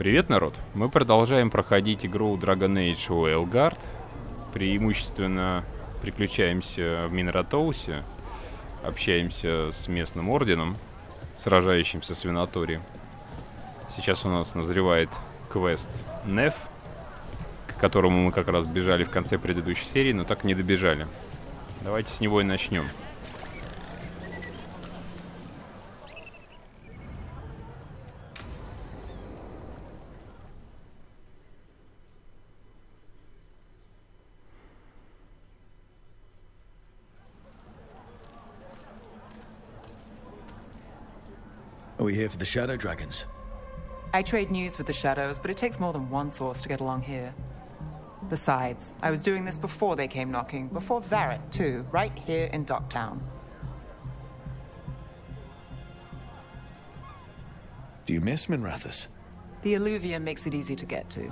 Привет, народ! Мы продолжаем проходить игру Dragon Age Veilguard. Преимущественно приключаемся в Минратоусе, общаемся с местным орденом, сражающимся с Винатори. Сейчас у нас назревает квест Неф, к которому мы как раз бежали в конце предыдущей серии, но так и не добежали. Давайте с него и начнем. Are we here for the Shadow Dragons? I trade news with the Shadows, but it takes more than one source to get along here. Besides, I was doing this before they came knocking, before Varrett, too, right here in Docktown. Do you miss Minrathous? The Alluvium makes it easy to get to.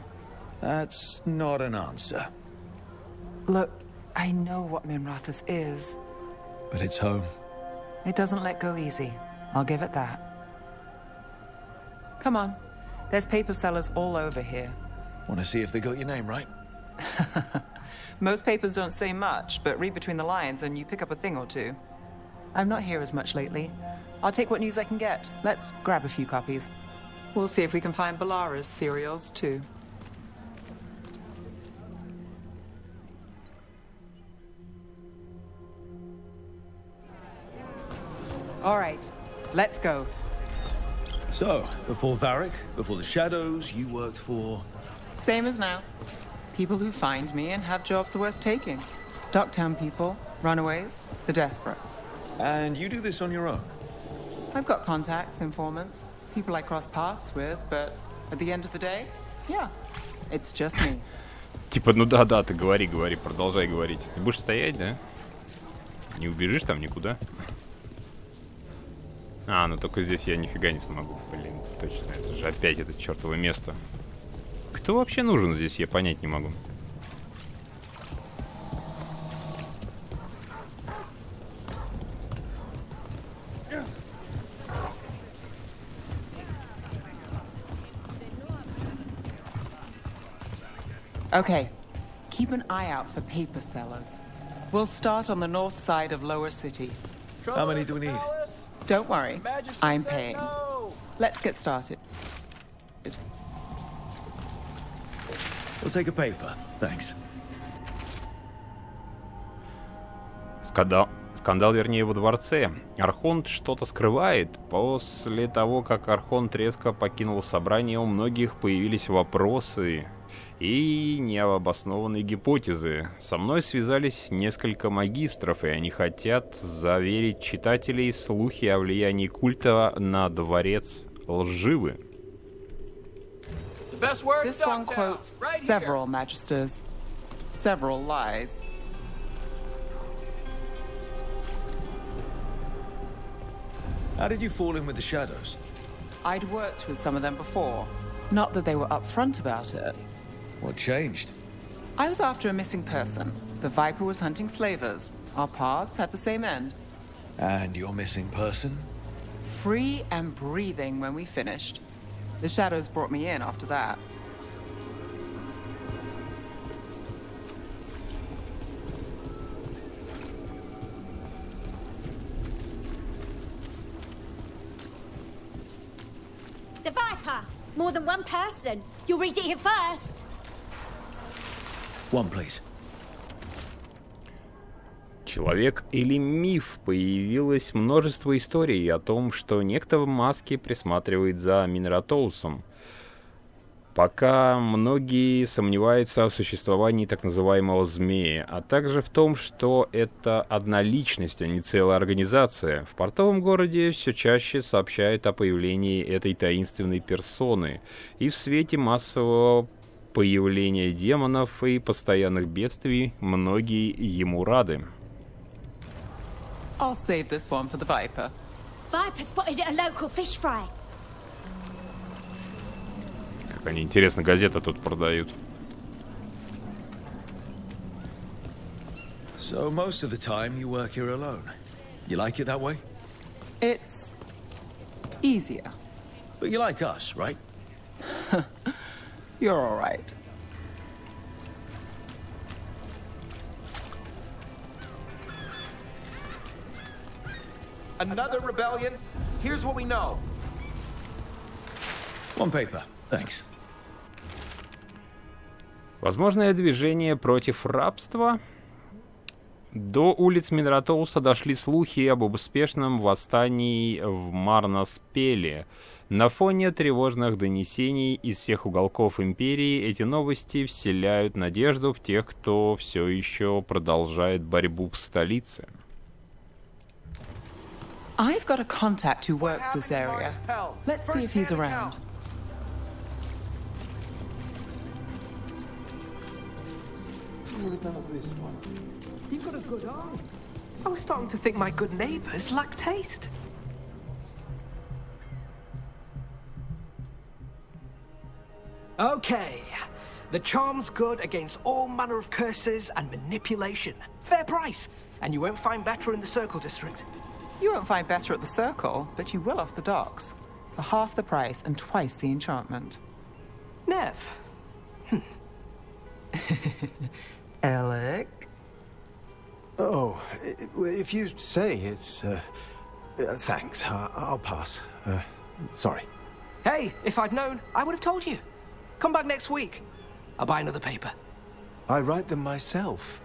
That's not an answer. Look, I know what Minrathous is. But it's home. It doesn't let go easy. I'll give it that. Come on. There's paper sellers all over here. Want to see if they got your name right? Most papers don't say much, but read between the lines and you pick up a thing or two. I'm not here as much lately. I'll take what news I can get. Let's grab a few copies. We'll see if we can find Balara's serials, too. All right, let's go. So, before Varric, before the Shadows, you worked for... Same as now. People who find me and have jobs worth taking. Docktown people, runaways, the desperate. And you do this on your own? I've got contacts, informants, people I cross paths with, but at the end of the day, yeah, it's just me. Типа, ну да, ты говори, продолжай говорить. Ты будешь стоять, да? Не убежишь там никуда? А, ну только здесь я нифига не смогу. Блин, точно, это же опять это чертово место. Кто вообще нужен здесь, я понять не могу. Okay, keep an eye out for paper sellers. We'll start on the north side of Lower City. How many do we need? Don't worry, I'm paying. Let's get started. We'll take a paper, thanks. Скандал, вернее, во дворце. Архонт что-то скрывает. После того, как Архонт резко покинул собрание, у многих появились вопросы и необоснованные гипотезы. Со мной связались несколько магистров, и они хотят заверить читателей, слухи о влиянии культа на дворец лживы. This one quotes several magisters, several lies. How did you fall in with the Shadows? I'd worked with some of them before. Not that they were upfront about it. What changed? I was after a missing person. The Viper was hunting slavers. Our paths had the same end. And your missing person? Free and breathing when we finished. The Shadows brought me in after that. The Viper! More than one person. You'll read it here first. One, please. Человек или миф? Появилось множество историй о том, что некто в маске присматривает за Минратоусом. Пока многие сомневаются в существовании так называемого змея, а также в том, что это одна личность, а не целая организация. В портовом городе все чаще сообщают о появлении этой таинственной персоны, и в свете массового появления демонов и постоянных бедствий многие ему рады. I'll save this one for the Viper. Viper spotted at a local fish fry. Как они, интересно, газеты тут продают. So most of the time you work here alone. You like it that way? It's easier. But you like us, right? You're all right. Another rebellion? Here's what we know. One paper, thanks. Возможное движение против рабства. До улиц Минратоуса дошли слухи об успешном восстании в Марнаспеле. На фоне тревожных донесений из всех уголков Империи эти новости вселяют надежду в тех, кто все еще продолжает борьбу в столице. I've got a contact who works this area. Let's see if he's around. You've got a good eye. I was starting to think my good neighbours lack taste. Okay. The charm's good against all manner of curses and manipulation. Fair price. And you won't find better in the Circle District. You won't find better at the Circle, but you will off the docks. For half the price and twice the enchantment. Nev. Alec? Oh, if you say it's, thanks. I'll pass. Sorry. Hey, if I'd known, I would have told you. Come back next week. I'll buy another paper. I write them myself.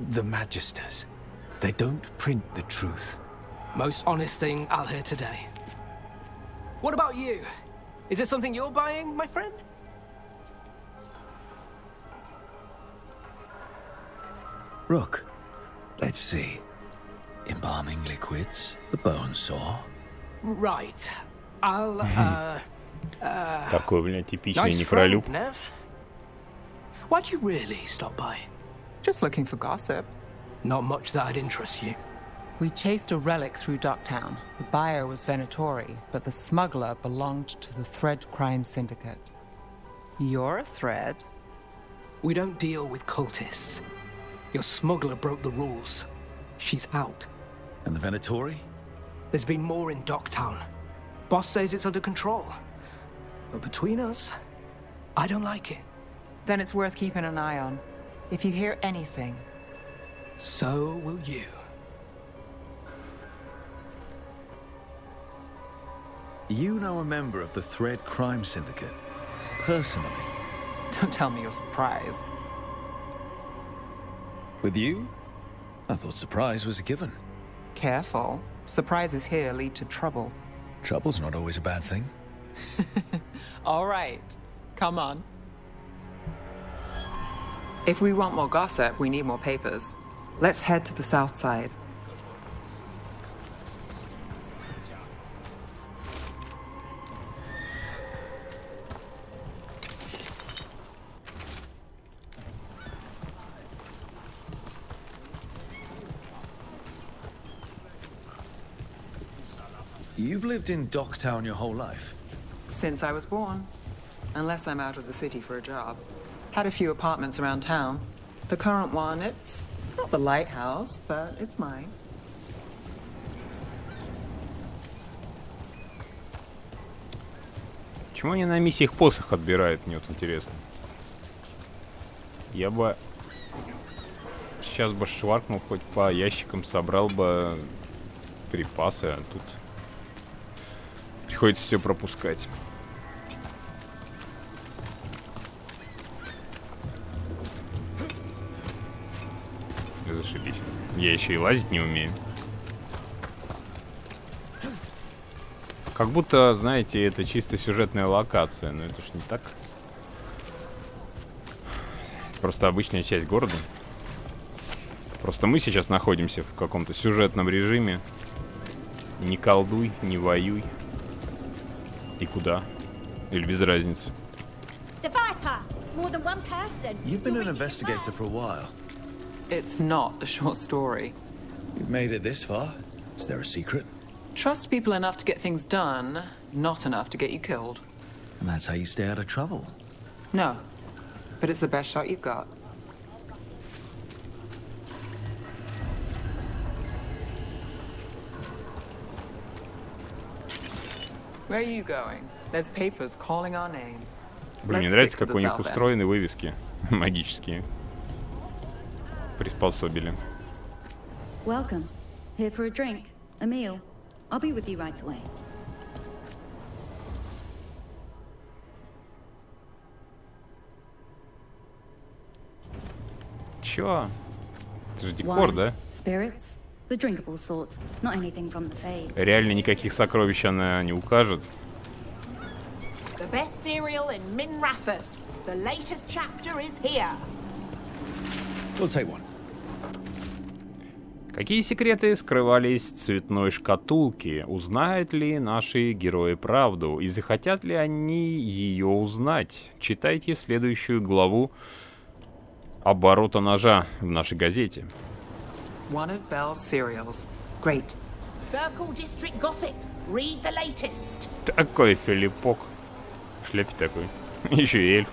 The Magisters. They don't print the truth. Most honest thing I'll hear today. What about you? Is it something you're buying, my friend? Rook, let's see. Embalming liquids, the bone saw. Right. I'll, Такой, блядь, типичный nice некролюб. friend, Nev. Why'd you really stop by? Just looking for gossip. Not much that'd interest you. We chased a relic through Docktown. The buyer was Venatori, but the smuggler belonged to the Thread Crime Syndicate. You're a Thread? We don't deal with cultists. Your smuggler broke the rules. She's out. And the Venatori? There's been more in Docktown. Boss says it's under control. But between us, I don't like it. Then it's worth keeping an eye on. If you hear anything. So will you. You know a member of the Thread Crime Syndicate? Personally? Don't tell me you're surprised. With you? I thought surprise was a given. Careful. Surprises here lead to trouble. Trouble's not always a bad thing. All right. Come on. If we want more gossip, we need more papers. Let's head to the south side. You've lived in Docktown your whole life? Since I was born. Unless I'm out of the city for a job. Had a few apartments around town. The current one, it's not the lighthouse, but it's mine. Почему они на миссиях посох отбирают, мне вот интересно. Я бы сейчас бы шваркнул хоть по ящикам, собрал бы припасы, а тут приходится все пропускать. Зашибись. Я еще и лазить не умею. Как будто, знаете, это чисто сюжетная локация, но это ж не так. Это просто обычная часть города. Просто мы сейчас находимся в каком-то сюжетном режиме. Не колдуй, не воюй. И куда? Или без разницы. The Viper! More than one person. You've been You'll an read it investigator first. for a while. It's not a short story. You've made it this far. Is there a secret? Trust people enough to get things done, not enough to get you killed. And that's how you stay out of trouble. No, but it's the best shot you've got. Where are you going? There's papers calling our name. Блин, мне нравится, как у них устроены вывески магические. Приспособили. Welcome. Here for a drink, a meal. I'll be with you right away. Чё? Это же декор, да? Spirits, the drinkable sort, not anything from the Fade. Реально никаких сокровищ она не укажет. The best cereal in Minrathous. The latest chapter is here. We'll take one. Какие секреты скрывались в цветной шкатулке? Узнают ли наши герои правду? И захотят ли они ее узнать? Читайте следующую главу оборота ножа в нашей газете. One of Belle's cereals. Great. Circle District Gossip. Read the latest. Такой Филиппок. В шляпе такой. Еще и эльф.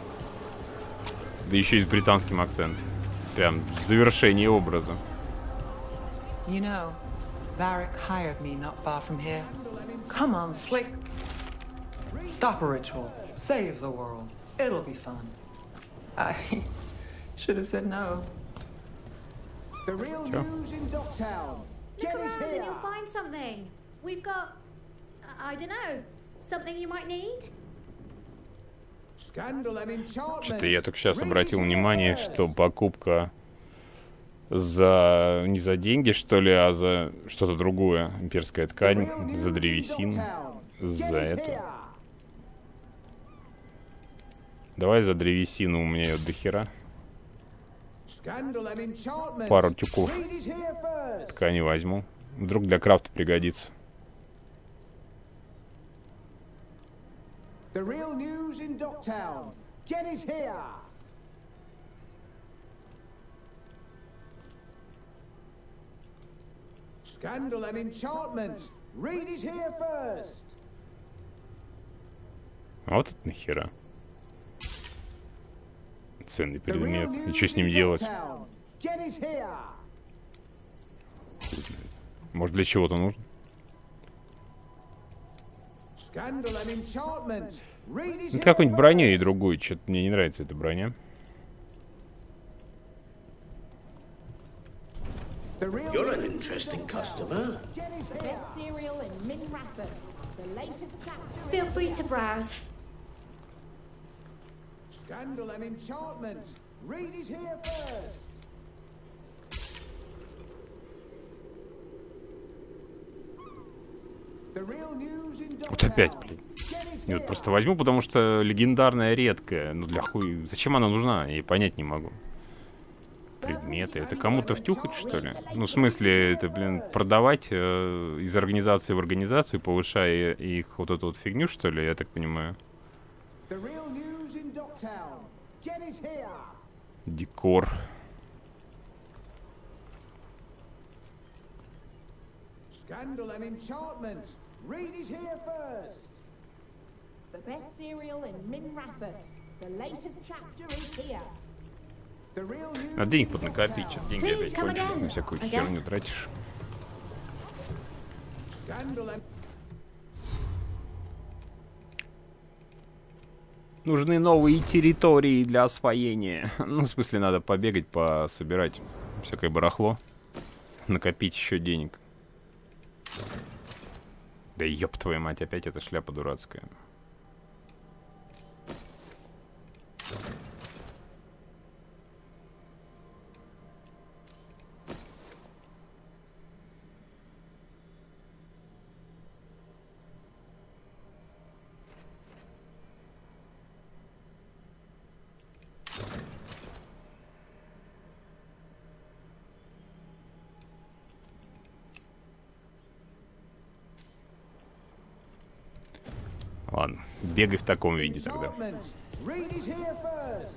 Да еще и с британским акцентом. Прям завершение образа. You know, Varric hired me not far from here. Come on, Slick. Stop a ritual. Save the world. It'll be fun. I should have said no. The real news in Docktown. Look around and you'll find something. We've got, I don't know, something you might need. Scandal and enchantment. Что-то я только сейчас обратил внимание, что покупка за не за деньги, что ли, а за что-то другое. Имперская ткань, за древесину, за это. Давай за древесину, у меня ее дохера. Пару тюков ткани возьму. Вдруг для крафта пригодится. The real news in Docktown. Get it here. Scandal and enchantment. Read it here first. А вот это нахера. Ценный предмет. И что с ним делать? Get it here. Может, для чего-то нужно? Scandal and enchantment. Read it Ну, here какую-нибудь броню и first. другую. Что-то мне не нравится эта броня. The real You're an news in interesting Docktown. customer. Get it The here. best cereal in Minrathous. The latest chapter Feel is free here. to browse. Scandal and enchantment. Read it here first. The real news in Вот опять, блин. Get it Я вот here. просто возьму, потому что легендарная редкая. Ну для хуй. Зачем она нужна? Я понять не могу. Предметы. Это кому-то втюхать, что ли? Ну, в смысле, это, блин, продавать из организации в организацию, повышая их вот эту вот фигню, что ли, я так понимаю. The real news in Docktown. Get it here. Декор. Scandal and enchantment. Read it here first. The best cereal in Minrathous. The latest chapter is here. The real news Надо денег in поднакопить, Docktown. что-то деньги Please, опять come кончились, again, на всякую I херню guess. тратишь. Scandal and Нужны новые территории для освоения. Ну, в смысле, надо побегать, пособирать всякое барахло. Накопить еще денег. Да ёб твою мать, опять эта шляпа дурацкая. Ладно, бегай в таком виде тогда. enchantment. Read it here first.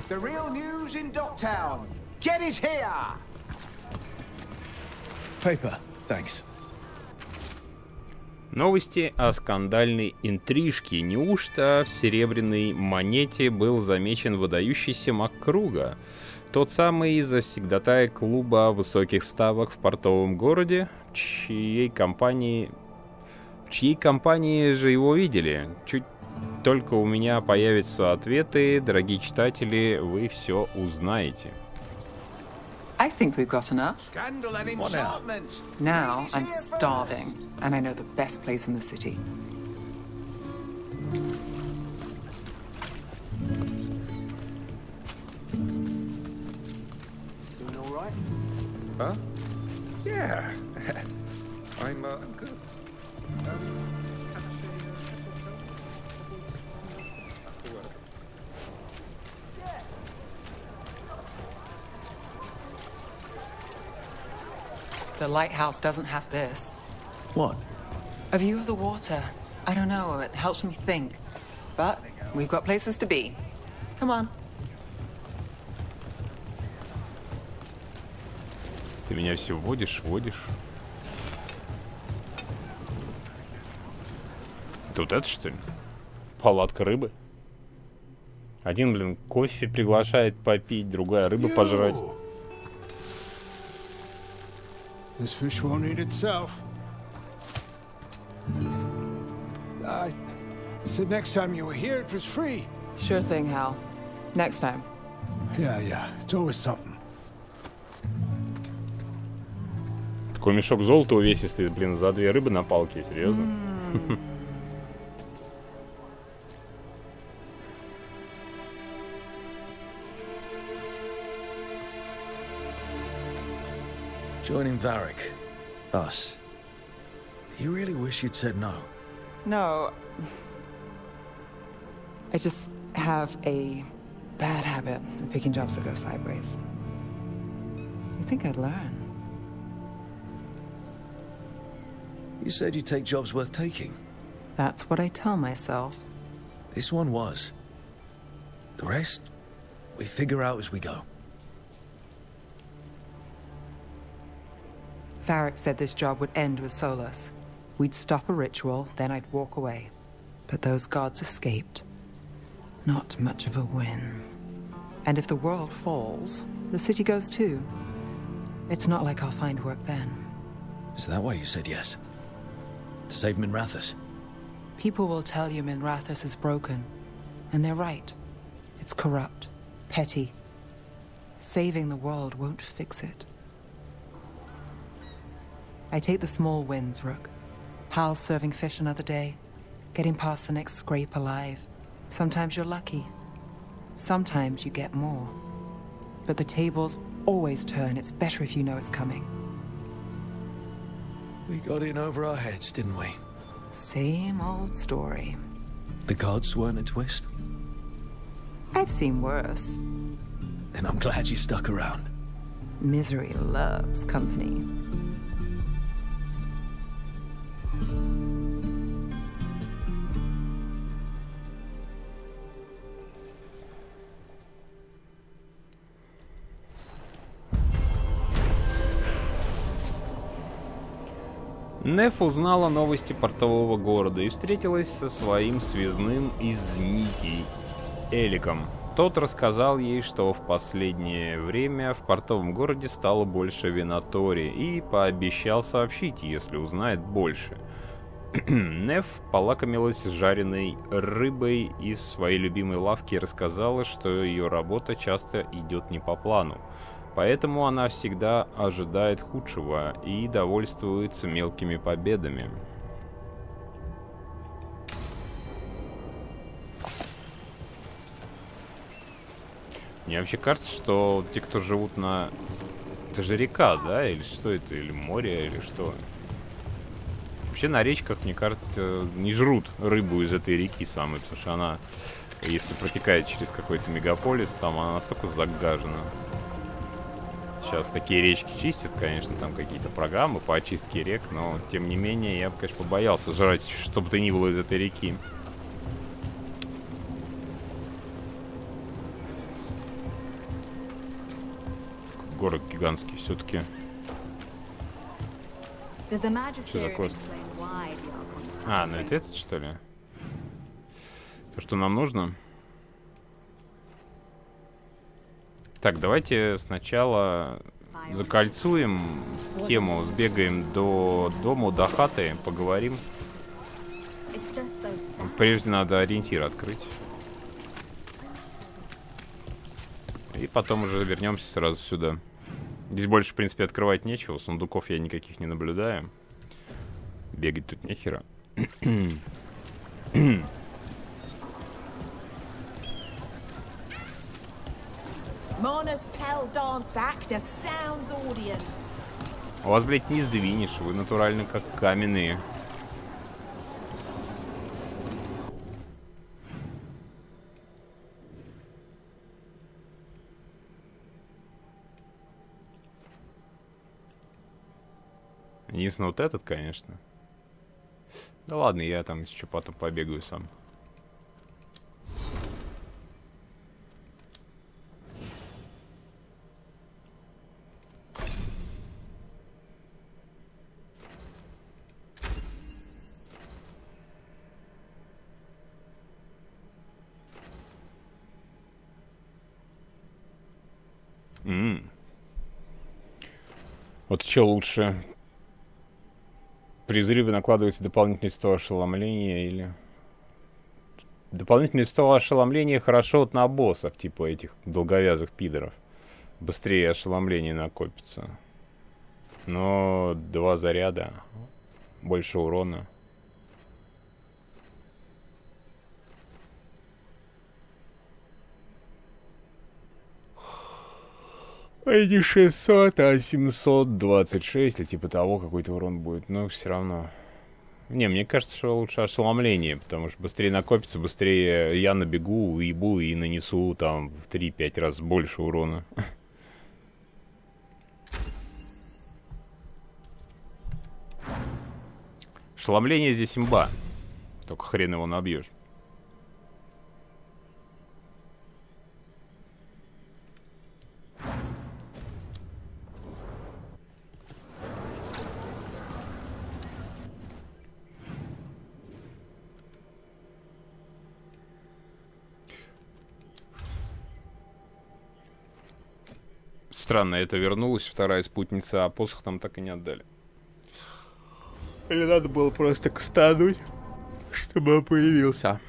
The real news in Docktown. Get it here. Paper, thanks. Новости о скандальной интрижке. Неужто в серебряной монете был замечен выдающийся маг круга? Тот самый завсегдатай клуба высоких ставок в портовом городе, в чьей компании же его видели. Чуть только у меня появятся ответы, дорогие читатели, вы все узнаете. I think we've got enough. Scandal and enchantment. Now Reed is I'm here first. starving, and I know the best place in the city. Doing all right? Huh? Yeah. I'm good. The lighthouse doesn't have this. What? A view of the water. I don't know, it helps me think. But we've got places to be. Come on. Ты меня все вводишь. Тут это что ли? Палатка рыбы. Один, блин, кофе приглашает попить, другая рыбу пожрать. This fish won't eat itself. You said next time you were here it was free. Sure thing, Hal. Next time. Yeah. It's always something. Такой мешок золота увесистый, блин, за 2 рыбы на палке, серьезно? Joining Varric. Us. Do you really wish you'd said no? No. I just have a bad habit of picking jobs that go sideways. You think I'd learn? You said you'd take jobs worth taking. That's what I tell myself. This one was. The rest, we figure out as we go. Varric said this job would end with Solus. We'd stop a ritual, then I'd walk away. But those gods escaped. Not much of a win. And if the world falls, the city goes too. It's not like I'll find work then. Is that why you said yes? To save Minrathous? People will tell you Minrathous is broken. And they're right. It's corrupt, petty. Saving the world won't fix it. I take the small wins, Rook. Hal's serving fish another day. Getting past the next scrape alive. Sometimes you're lucky. Sometimes you get more. But the tables always turn. It's better if you know it's coming. We got in over our heads, didn't we? Same old story. The gods weren't a twist? I've seen worse. Then I'm glad you stuck around. Misery loves company. Неф узнала новости портового города и встретилась со своим связным из нитей, Эликом. Тот рассказал ей, что в последнее время в портовом городе стало больше винатори, и пообещал сообщить, если узнает больше. Неф полакомилась жареной рыбой из своей любимой лавки и рассказала, что ее работа часто идет не по плану. Поэтому она всегда ожидает худшего и довольствуется мелкими победами. Мне вообще кажется, что те, кто живут на... Это же река, да? Или что это? Или море, или что? Вообще на речках, мне кажется, не жрут рыбу из этой реки самой, потому что она, если протекает через какой-то мегаполис, там она настолько загажена. Сейчас такие речки чистят, конечно, там какие-то программы по очистке рек, но, тем не менее, я бы, конечно, побоялся жрать, что бы то ни было из этой реки. Город гигантский все-таки. Что такое? А, ну это что ли? То, что нам нужно? Так, давайте сначала закольцуем тему, сбегаем до дома, до хаты, поговорим. Прежде надо ориентир открыть. И потом уже вернемся сразу сюда. Здесь больше, в принципе, открывать нечего. Сундуков я никаких не наблюдаю. Бегать тут нехера. У вас, блядь, не сдвинешь. Вы натурально как каменные. Единственное, вот этот, конечно. Да ладно, я там еще потом побегаю сам. Вот что лучше? При взрыве накладывается дополнительный стол ошеломления или... Дополнительный стол ошеломления хорошо вот на боссов, типа этих долговязых пидоров. Быстрее ошеломление накопится. Но 2 заряда. Больше урона. Не 600, а 726, или типа того, какой-то урон будет. Но все равно. Не, мне кажется, что лучше ошеломление, потому что быстрее накопится, быстрее я набегу, уебу и нанесу там в 3-5 раз больше урона. Ошеломление здесь имба. Только хрен его набьешь. Странно, это вернулась вторая спутница, а посох там так и не отдали. Или надо было просто кстануть, чтобы он появился.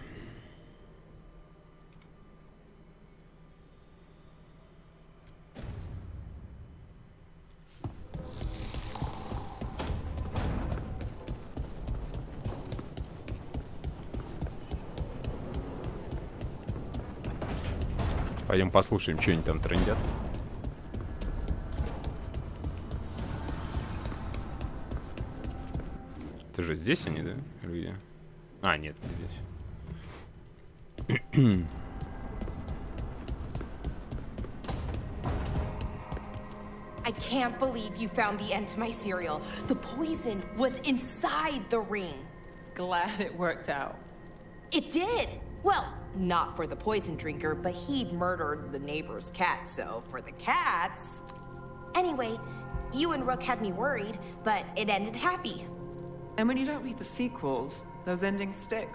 Пойдем послушаем, что они там трындят. Это же здесь они, да? Или где? А, нет, не здесь. I can't believe you found the end to my cereal. The poison was inside the ring. Glad it worked out. It did. Well, not for the poison drinker, but he'd murdered the neighbor's cat, so for the cats... Anyway, you and Rook had me worried, but it ended happy. And when you don't read the sequels, those endings stick.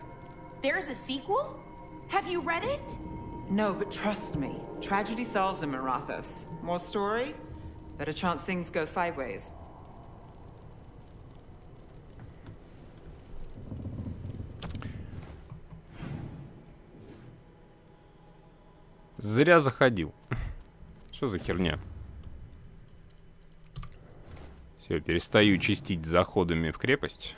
There's a sequel? Have you read it? No, but trust me. Tragedy sells them in Rathas. More story? Better chance things go sideways. Зря заходил. Что за херня? Все, перестаю чистить заходами в крепость.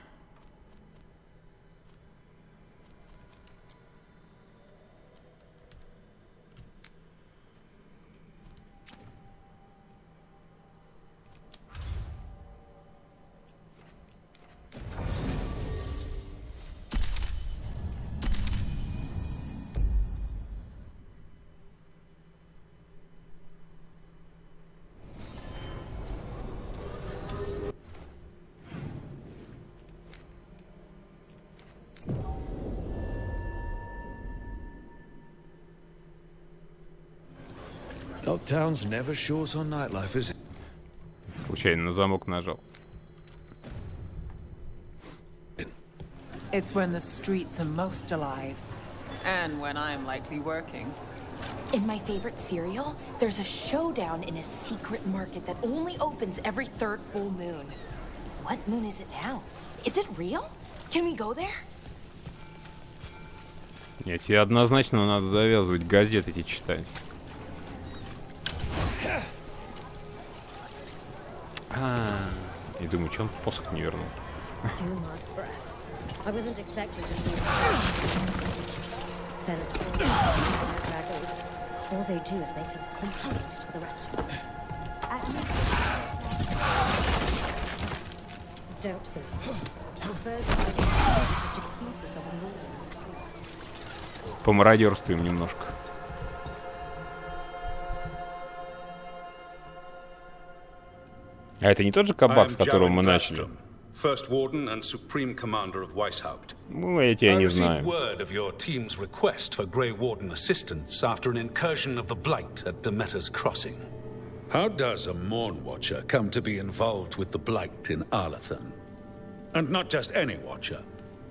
Town's never short on nightlife, is it? Случайно на замок нажал. It's when the streets are most alive. And when I'm likely working. In my favorite cereal, there's a showdown in a secret market that only opens every third full moon. What moon is it now? Is it real? Can we go there? Нет, тебе однозначно надо завязывать газеты эти читать. И думаю, что он посох не вернул. Помародерствуем немножко. А это не тот же кабак, с которого мы начали? First Warden and Supreme Commander of Weishaupt. Ну, я тебя не знаю. I received word of your team's request for Grey Warden assistance after an incursion of the Blight at Demeter's Crossing. How does a Morn Watcher come to be involved with the Blight in Arlathan? And not just any Watcher,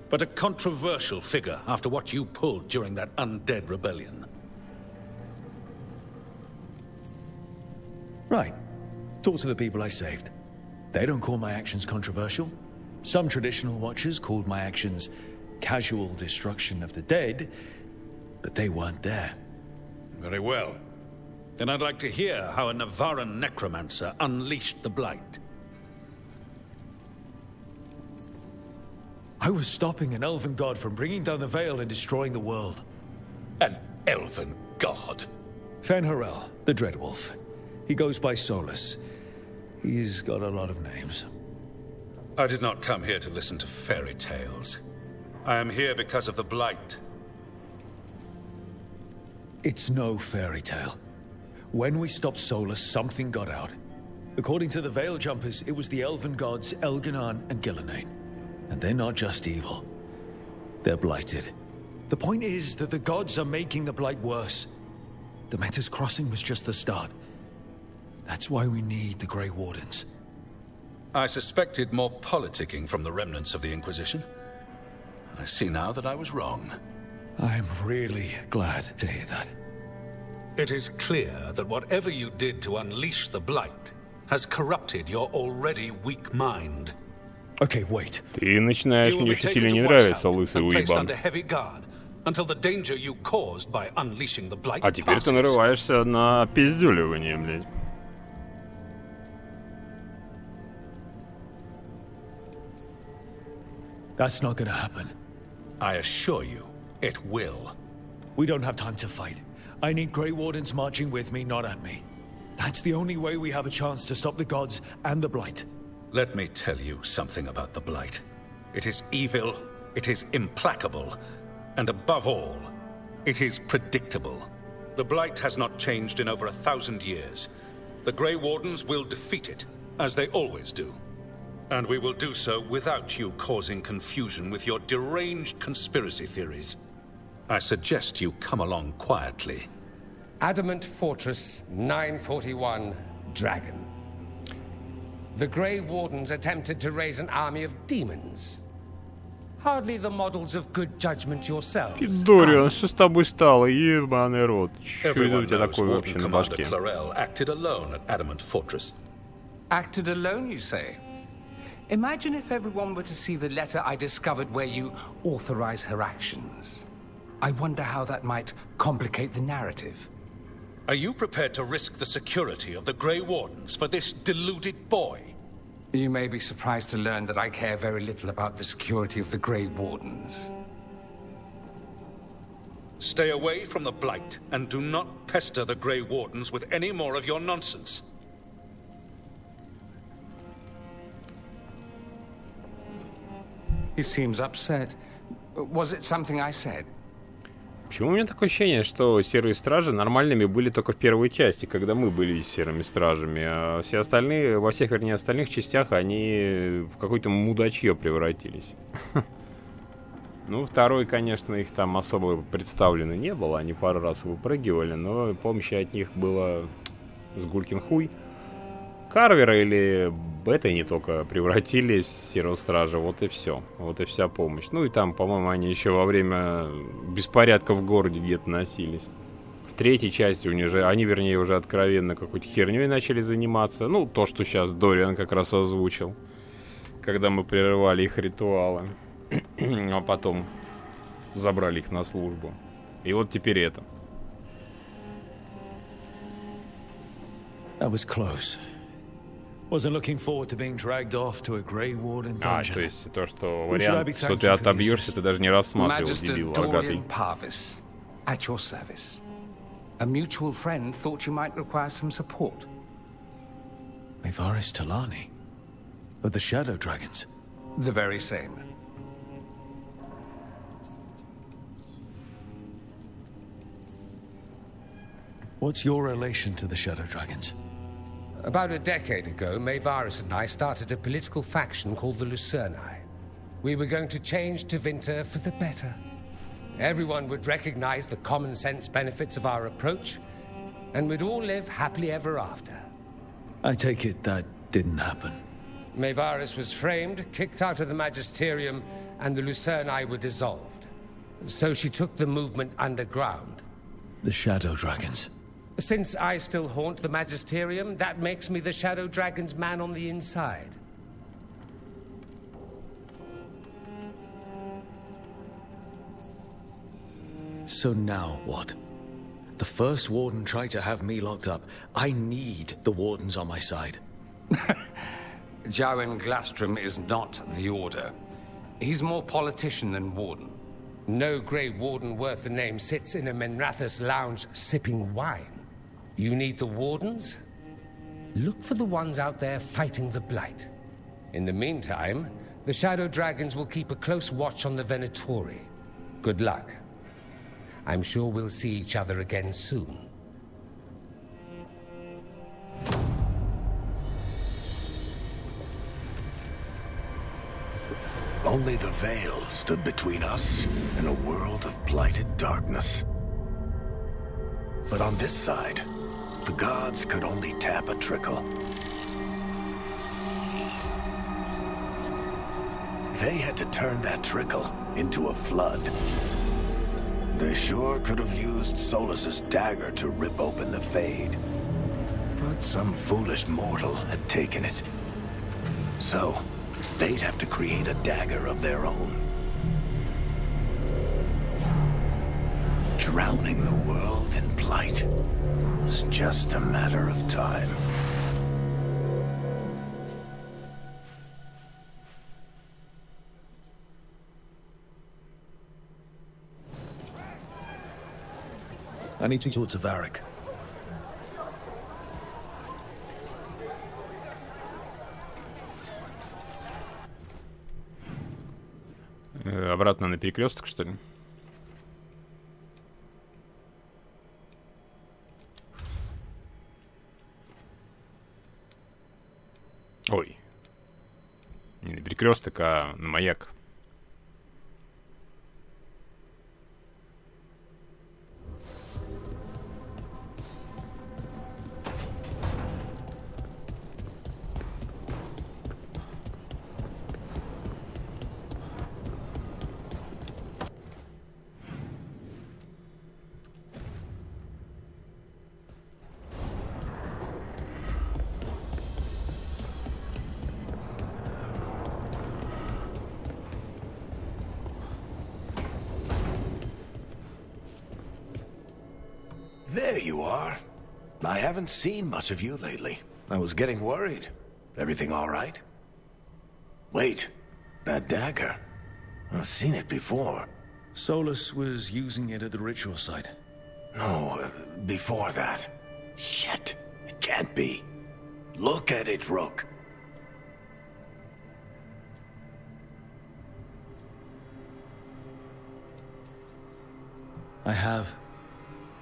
but a controversial figure after what you pulled during that undead rebellion. Right. Talk to the people I saved. They don't call my actions controversial. Some traditional watchers called my actions casual destruction of the dead, but they weren't there. Very well. Then I'd like to hear how a Navaran necromancer unleashed the Blight. I was stopping an elven god from bringing down the Veil and destroying the world. An elven god? Fen'Harel, the Dreadwolf. He goes by Solus. He's got a lot of names. I did not come here to listen to fairy tales. I am here because of the Blight. It's no fairy tale. When we stopped Solus, something got out. According to the Veil Jumpers, it was the elven gods Elganan and Gillenane. And they're not just evil. They're blighted. The point is that the gods are making the Blight worse. Demeter's Crossing was just the start. That's why we need the Grey Wardens. I suspected more politicking from the remnants of the Inquisition. I see now that I was wrong. I'm really glad to hear that. It is clear that whatever you did to unleash the Blight has corrupted your already weak mind. Okay, wait. Ты начинаешь мне очень сильно не нравиться, лысый уебан. Until the danger you caused by unleashing the Blight. А теперь ты нарываешься на пиздюливание, блядь. That's not gonna happen. I assure you, it will. We don't have time to fight. I need Grey Wardens marching with me, not at me. That's the only way we have a chance to stop the gods and the Blight. Let me tell you something about the Blight. It is evil, it is implacable, and above all, it is predictable. The Blight has not changed in over 1,000 years. The Grey Wardens will defeat it, as they always do. And we will do so without you causing confusion with your deranged conspiracy theories. I suggest you come along quietly. Adamant Fortress 941, Dragon. The Grey Wardens attempted to raise an army of demons. Hardly the models of good judgment yourselves. Пидориан, что с тобой стало? Ебаный рот. Что это у Everyone тебя knows такое вообще Warden на Commander башке? Clarel acted alone at Adamant Fortress. Acted alone, you say? Imagine if everyone were to see the letter I discovered where you authorize her actions. I wonder how that might complicate the narrative. Are you prepared to risk the security of the Grey Wardens for this deluded boy? You may be surprised to learn that I care very little about the security of the Grey Wardens. Stay away from the Blight, and do not pester the Grey Wardens with any more of your nonsense. He seems upset. Was it something I said? Почему у меня такое ощущение, что серые стражи нормальными были только в первой части, когда мы были серыми стражами, а все остальные, во всех, вернее, остальных частях они в какое-то мудачье превратились. Ну, второй, конечно, их там особо представлено не было, они пару раз выпрыгивали, но помощи от них было с гулькин хуй. Карвера или Бета не только превратились в серого стража, вот и все. Вот и вся помощь. Ну и там, по-моему, они еще во время беспорядка в городе где-то носились. в третьей части они, вернее, уже откровенно какой-то херней начали заниматься. Ну, то, что сейчас Дориан как раз озвучил, когда мы прерывали их ритуалы, а потом забрали их на службу. И вот теперь это. That was close. Wasn't looking forward to being dragged off to a Grey Warden dungeon. То есть то, что вариант, что ты отобьешься, ты даже не рассматривал, дебил рогатый. Parvis, at your service. A mutual friend thought you might require some support. Mevaris Talani? Of the Shadow Dragons? The very same. What's your relation to the Shadow Dragons? About a decade ago, Mevaris and I started a political faction called the Lucerni. We were going to change Tevinter for the better. Everyone would recognize the common sense benefits of our approach, and we'd all live happily ever after. I take it that didn't happen. Mevaris was framed, kicked out of the Magisterium, and the Lucerni were dissolved. So she took the movement underground. The Shadow Dragons. Since I still haunt the Magisterium, that makes me the Shadow Dragon's man on the inside. So now what? The first Warden tried to have me locked up. I need the Wardens on my side. Jowen Glastrom is not the Order. He's more politician than Warden. No Grey Warden worth the name sits in a Menrathus lounge sipping wine. You need the Wardens? Look for the ones out there fighting the Blight. In the meantime, the Shadow Dragons will keep a close watch on the Venatori. Good luck. I'm sure we'll see each other again soon. Only the veil stood between us and a world of blighted darkness. But on this side, the gods could only tap a trickle. They had to turn that trickle into a flood. They sure could have used Solus's dagger to rip open the Fade. But some foolish mortal had taken it. So, they'd have to create a dagger of their own. Drowning the world in blight was just a matter of time. I need to talk to Varric. Обратно на перекресток, что ли? Ой. Не на перекресток, а на маяк. There you are. I haven't seen much of you lately. I was getting worried. Everything all right? Wait, that dagger. I've seen it before. Solus was using it at the ritual site. No, before that. Shit, it can't be. Look at it, Rook. I have.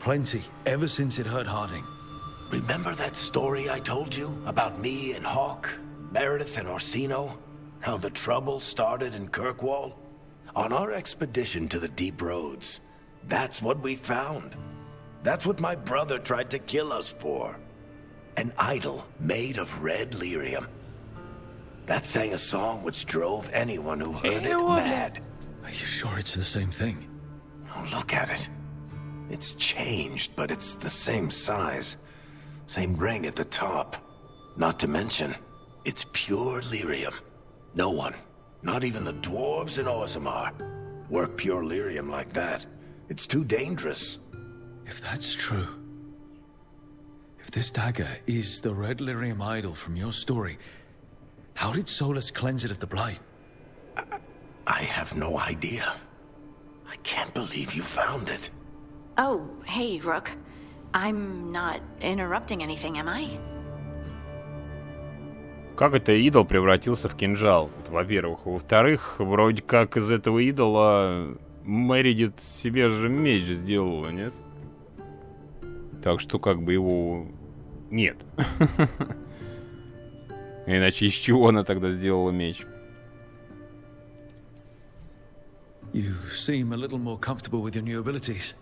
Plenty, ever since it hurt Harding. Remember that story I told you about me and Hawk, Meredith and Orsino? How the trouble started in Kirkwall? On our expedition to the Deep Roads, that's what we found. That's what my brother tried to kill us for. An idol made of red lyrium. That sang a song which drove anyone who heard it mad. Are you sure it's the same thing? Oh, look at it. It's changed, but it's the same size. Same ring at the top. Not to mention, it's pure lyrium. No one, not even the dwarves in Orzammar, work pure lyrium like that. It's too dangerous. If that's true, if this dagger is the red lyrium idol from your story, how did Solus cleanse it of the blight? I have no idea. I can't believe you found it. Oh, hey, Rook. I'm not interrupting anything, am I? Как это идол превратился в кинжал? Это, во-первых. Во-вторых, вроде как из этого идола Мередит себе же меч сделала, нет? Так что как бы его нет. Иначе из чего она тогда сделала меч? You seem a little more comfortable with your new abilities.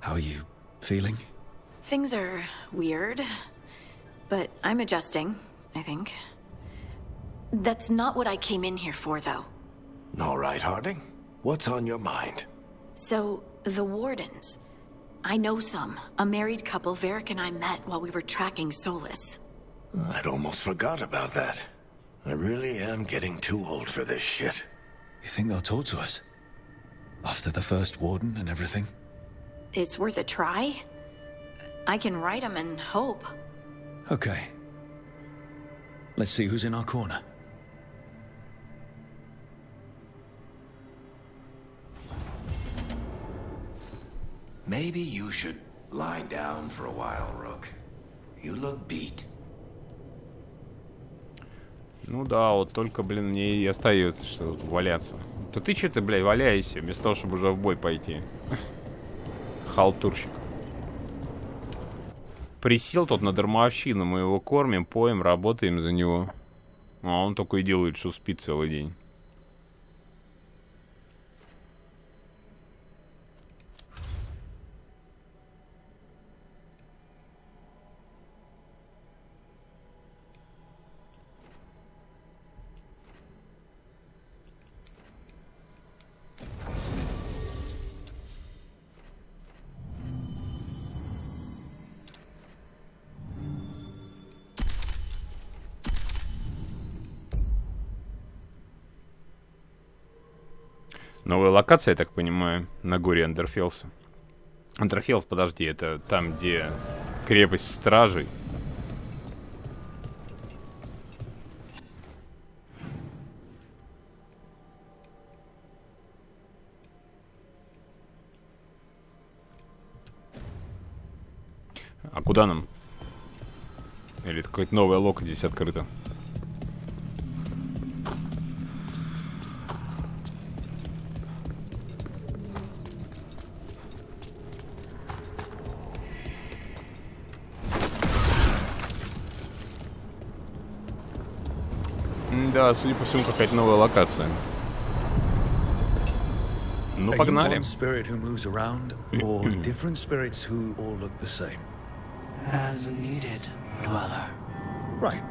How are you feeling? Things are weird, but I'm adjusting, I think. That's not what I came in here for, though. All right, Harding. What's on your mind? So, the Wardens. I know some. A married couple Varric and I met while we were tracking Solus. I'd almost forgot about that. I really am getting too old for this shit. You think they'll talk to us? After the first Warden and everything? It's worth a try. I can write them and hope. Okay. Let's see who's in our corner. Maybe you should lie down for a while, Rook. You look beat. Ну да, вот только, блин, мне и остается, что тут валяться. Да ты что-то, блядь, валяйся, вместо того, чтобы уже в бой пойти. Халтурщик. Присел тут на дармовщину, мы его кормим, поем, работаем за него. А он только и делает, что спит целый день. Новая локация, я так понимаю, на горе Андерфелса. Андерфелс, подожди, это там, где крепость стражей. А куда нам? Или это какая-то новая лока здесь открыта? Да, судя по всему, какая-то новая локация. Ну, погнали. Spirit who moves around, or different spirits who all look the same? As needed, Dweller. Right.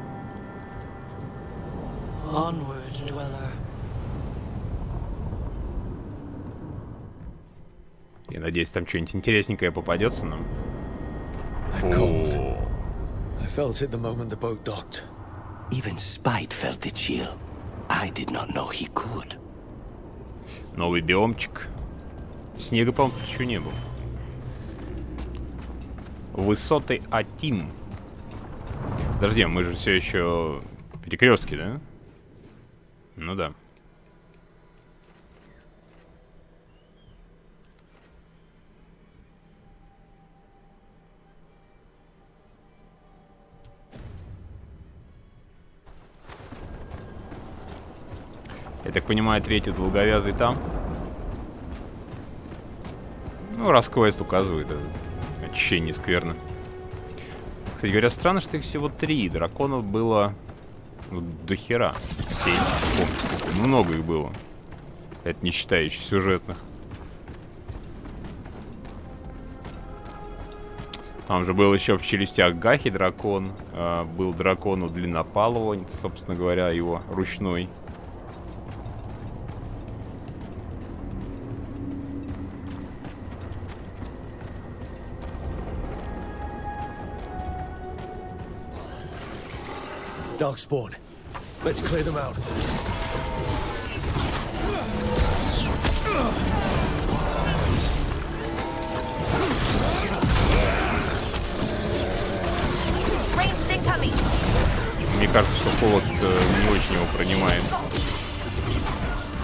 Onward, Dweller. Я надеюсь, там что-нибудь интересненькое попадется нам. I'm cold. I felt it the moment the boat docked. Even Spite felt the chill. I did not know he could. Новый биомчик. Снега, по-моему, еще не было. Высоты Атим. Подожди, мы же все еще перекрестки, да? Ну да. Я так понимаю, третий долговязый там. Ну, раз квест указывает, это ощущение скверно. Кстати говоря, странно, что их всего 3. Драконов было до хера. Все, помню, сколько. Много их было. Это не считая еще сюжетных. Там же был еще в челюстях Гахи дракон. Был дракон у Длиннопалого, собственно говоря, его ручной. Darkspawn. Let's clear them out. Ranged incoming. Мне кажется, что холод не очень его принимает.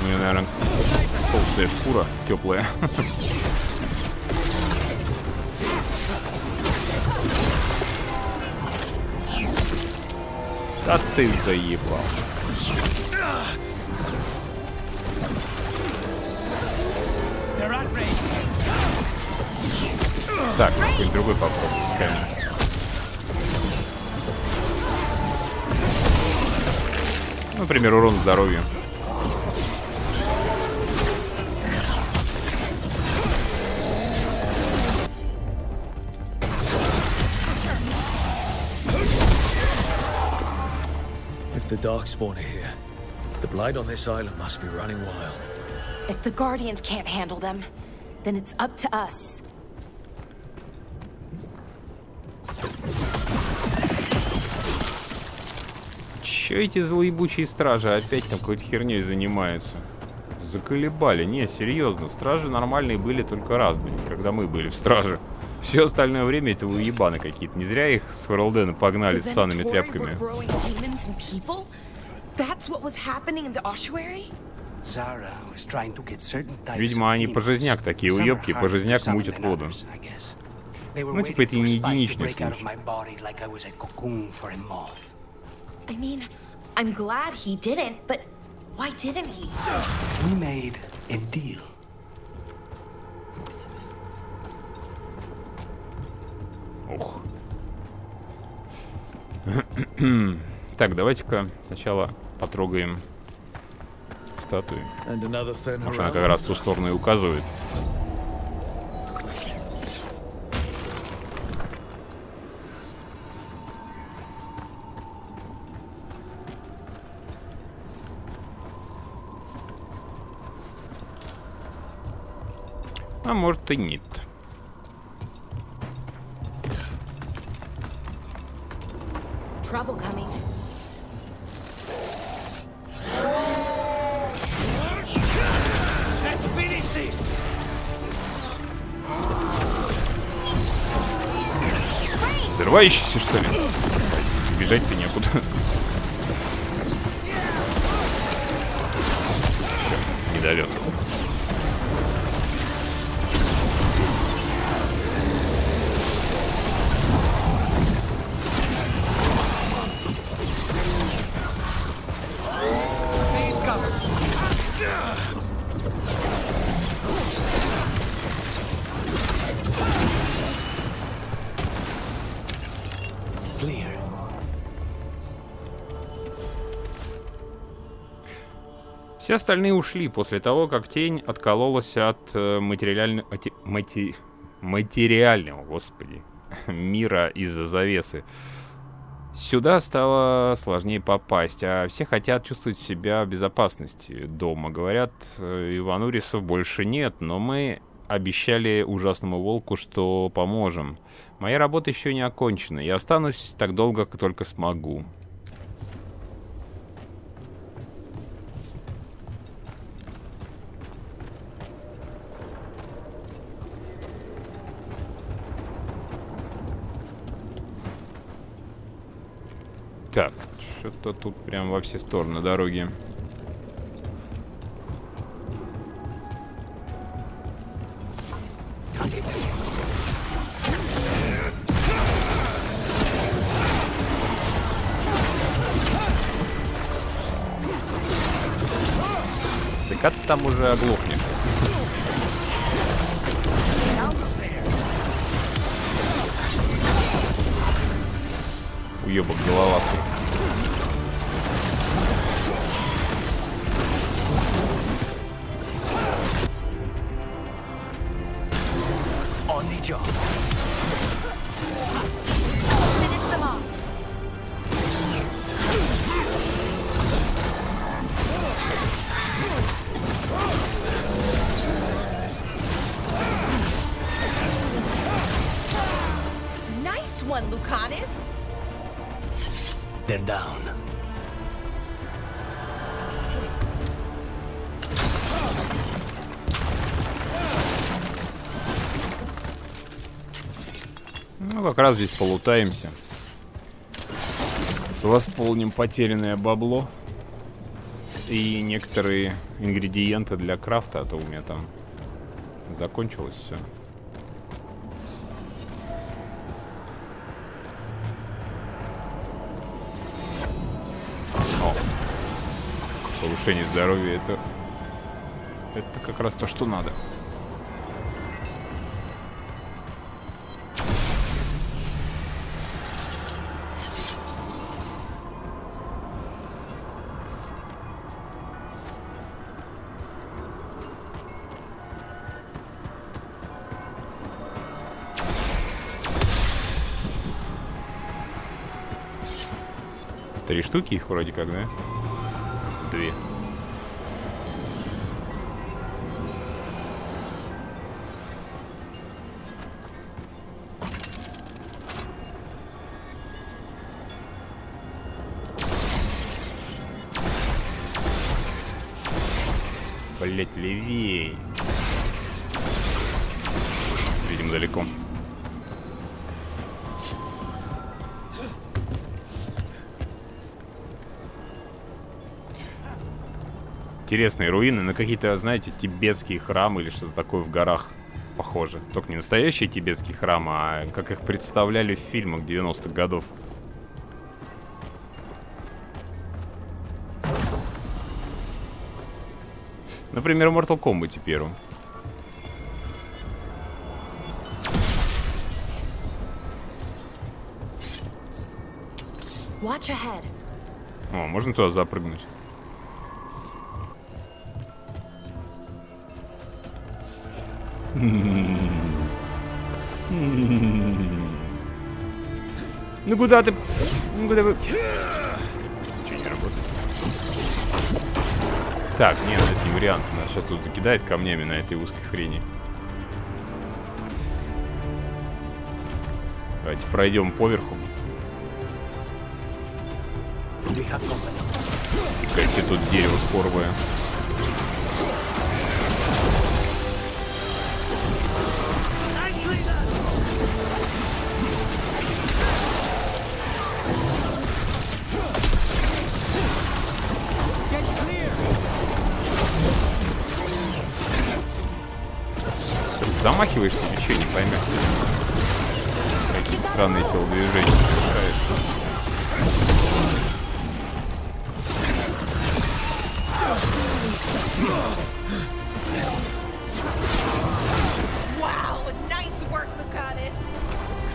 У него, наверное, толстая шкура, теплая. Да ты заебал. Так, какой-нибудь другой попробуем. Например, урон здоровью. If the Darkspawn are here, the Blight on this island must be running wild. If the Guardians can't handle them, then it's up to us. Чё эти злоебучие стражи опять там какой-то херней занимаются? Заколебали. Не, серьезно. Стражи нормальные были только раз, блин, когда мы были в страже. Все остальное время это уебаны какие-то. Не зря их с Ферлдена погнали с санными тряпками. Видимо, они пожизняк такие уебки, пожизняк мутят воду. Ну, типа, это не единичный случай. I mean, I'm glad he didn't, but why didn't he? We made a deal. Ох. Так, давайте-ка сначала потрогаем статуи. Может, она как раз в ту сторону и указывает. А может и нет. Trouble coming. Let's finish this. Взрывающийся, что ли? Бежать-то некуда. Не довез. Все остальные ушли после того, как тень откололась от материального, господи, мира из-за завесы. Сюда стало сложнее попасть, а все хотят чувствовать себя в безопасности дома. Говорят, Иванурисов больше нет, но мы обещали ужасному волку, что поможем. Моя работа еще не окончена, я останусь так долго, как только смогу. Так, что-то тут прям во все стороны дороги. Так а ты там уже оглохнешь. Уебок головастый. On the job. Finish them off. Nice one, Lucanus. They're down. Ну, как раз здесь полутаемся. Восполним потерянное бабло. И некоторые ингредиенты для крафта, а то у меня там закончилось все. О, повышение здоровья, это как раз то, что надо. Три штуки их вроде как, да? Две. Блять, левей. Видимо, далеко. Интересные руины на какие-то, знаете, тибетские храмы или что-то такое в горах похоже. Только не настоящие тибетские храмы, а как их представляли в фильмах 90-х годов. Например, в Mortal Kombat первом. Watch ahead. О, можно туда запрыгнуть? Ну куда ты? Ну куда вы? Ничего не работает. Так, нет, это не вариант. Нас сейчас тут закидает камнями на этой узкой хрени. Давайте пройдем поверху. Какое тут дерево споровое. Замахиваешься, ничего не поймешь. Какие странные телодвижения совершаешь.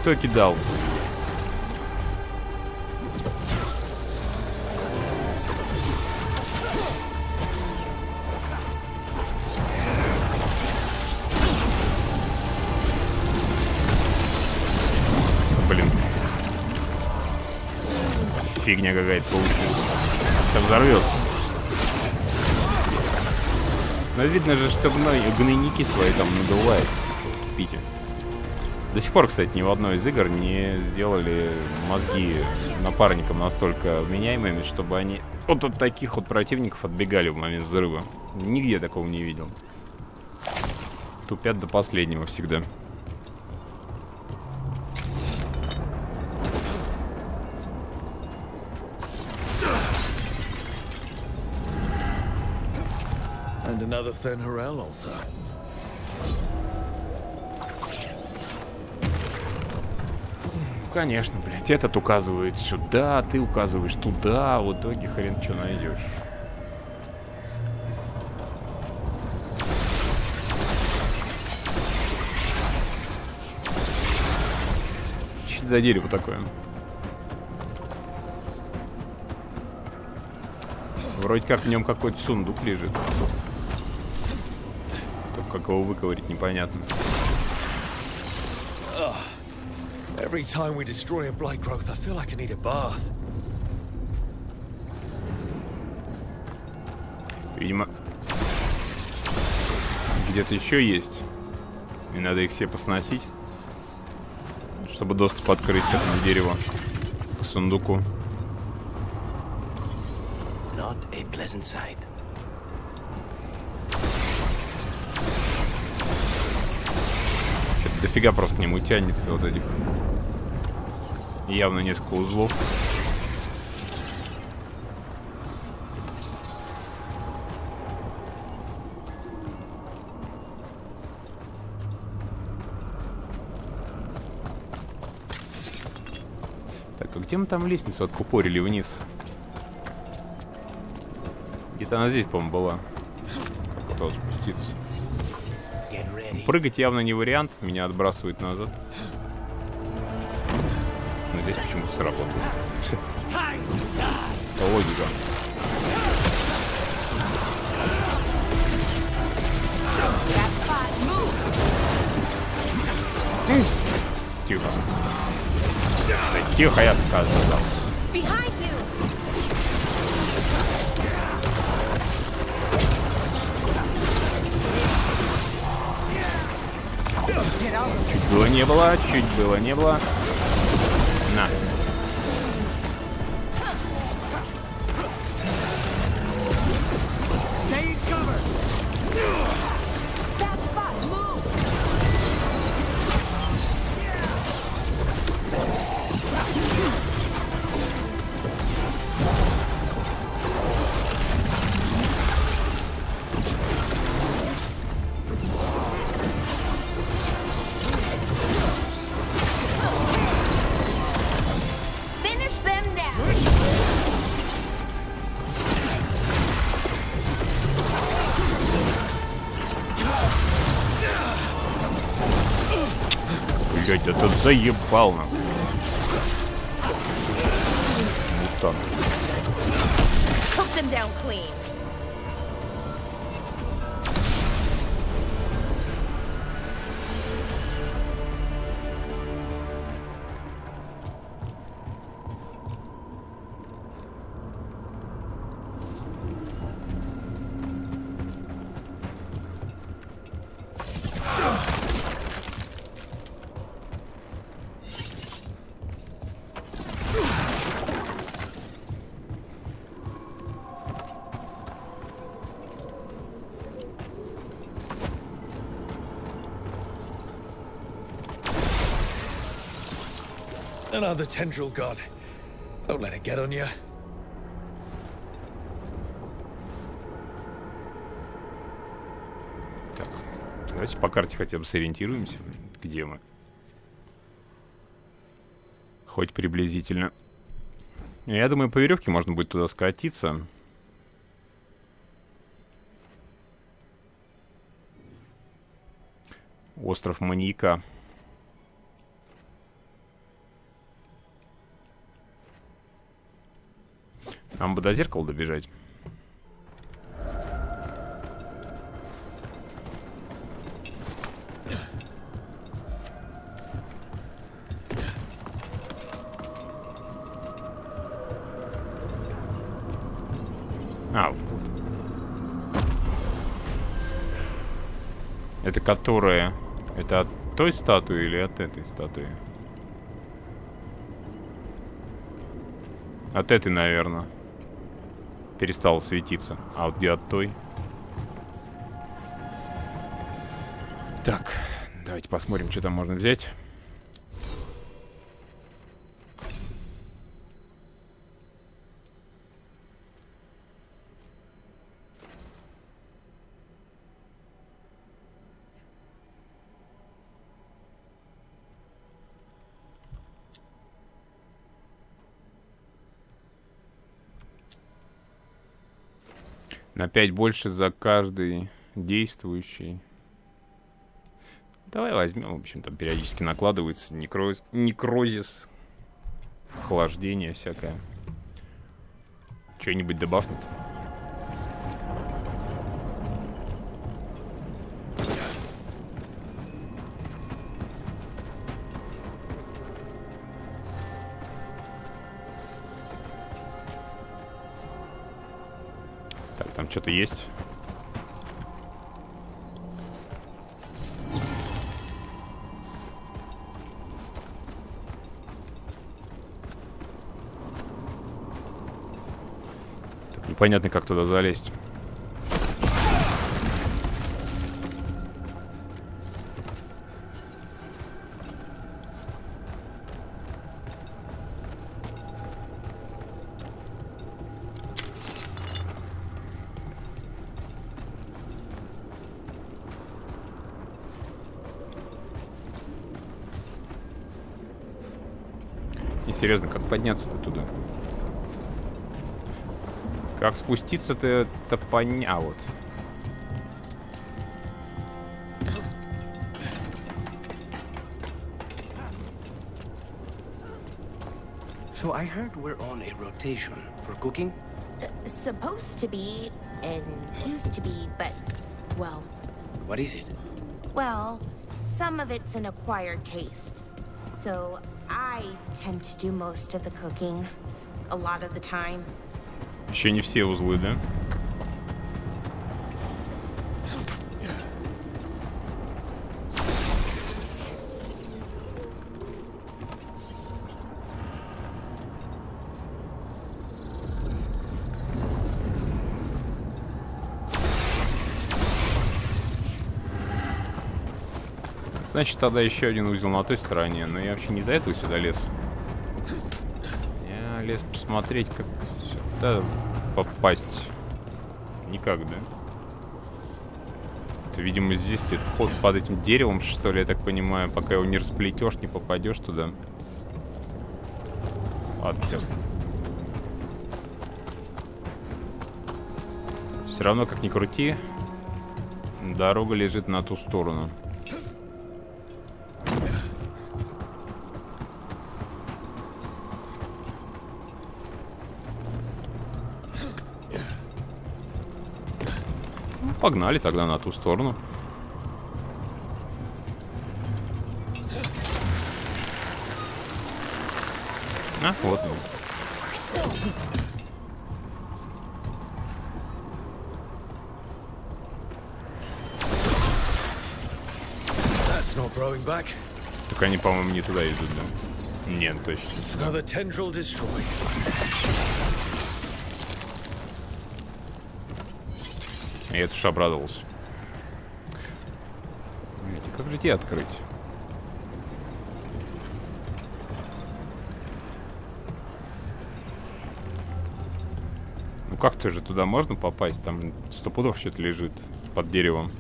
Кто кидал? Блин. Фигня какая-то получилась. Сейчас взорвется. Но видно же, что гнойники свои там надувает в Пите. До сих пор, кстати, ни в одной из игр не сделали мозги напарникам настолько вменяемыми, чтобы они вот от таких вот противников отбегали в момент взрыва. Нигде такого не видел. Тупят до последнего всегда. And another Fen'Harel altar. Конечно, блядь, этот указывает сюда, ты указываешь туда, в итоге хрен что найдешь. Что за дерево такое? Вроде как в нем какой-то сундук лежит. Только как его выковырить, непонятно. Every time we destroy a blight growth, I feel like I need a bath. Видимо, где-то еще есть. И надо их все посносить, чтобы доступ открыть к этому дереву, к сундуку. Not a pleasant sight. Что-то дофига просто к нему тянется вот этих Явно несколько узлов. Так, а где мы там лестницу откупорили вниз? Где-то она здесь, по-моему, была. Пыталась спуститься. Прыгать явно не вариант, меня отбрасывает назад. Но здесь почему-то сработало. Это логика. Тихо. Да тихо, я сказал. Чуть было не было, чуть было не было. На. Блять, это заебал нас. Мутант. Another tendril god. Don't let it get on you. Так, давайте по карте хотя бы сориентируемся, где мы. Хоть приблизительно. Я думаю, по веревке можно будет туда скатиться. Остров Маньяка. Нам бы до зеркала добежать. А, вот. Это которая? Это от той статуи или от этой статуи? От этой, наверное. Перестала светиться. А вот где от той? Так, давайте посмотрим, что там можно взять. На 5 больше за каждый действующий. Давай возьмем. В общем, там периодически накладывается некрозис, охлаждение всякое. Что-нибудь добавнет? Так, там что-то есть. Так, непонятно, как туда залезть. Не, серьезно, как подняться-то туда? Как спуститься-то это поня... вот. So I heard we're on a rotation for cooking? Supposed to be, and used to be, but, well... What is it? Well, some of it's an acquired taste. So I tend to do most of the cooking, a lot of the time. Еще не все узлы, да? Значит, тогда еще один узел на той стороне. Но я вообще не из-за этого сюда лез. Я лез посмотреть, как сюда попасть. Никак, да? Это, видимо, здесь этот вход под этим деревом, что ли, я так понимаю. Пока его не расплетешь, не попадешь туда. Ладно, ясно. Все равно, как ни крути, дорога лежит на ту сторону. Погнали тогда на ту сторону. А, вот он. Так они, по-моему, не туда идут, да? Нет, точно. Я это уж обрадовался. Блядь, как же тебе открыть? Ну как-то же туда можно попасть? Там 100 пудов что-то лежит под деревом.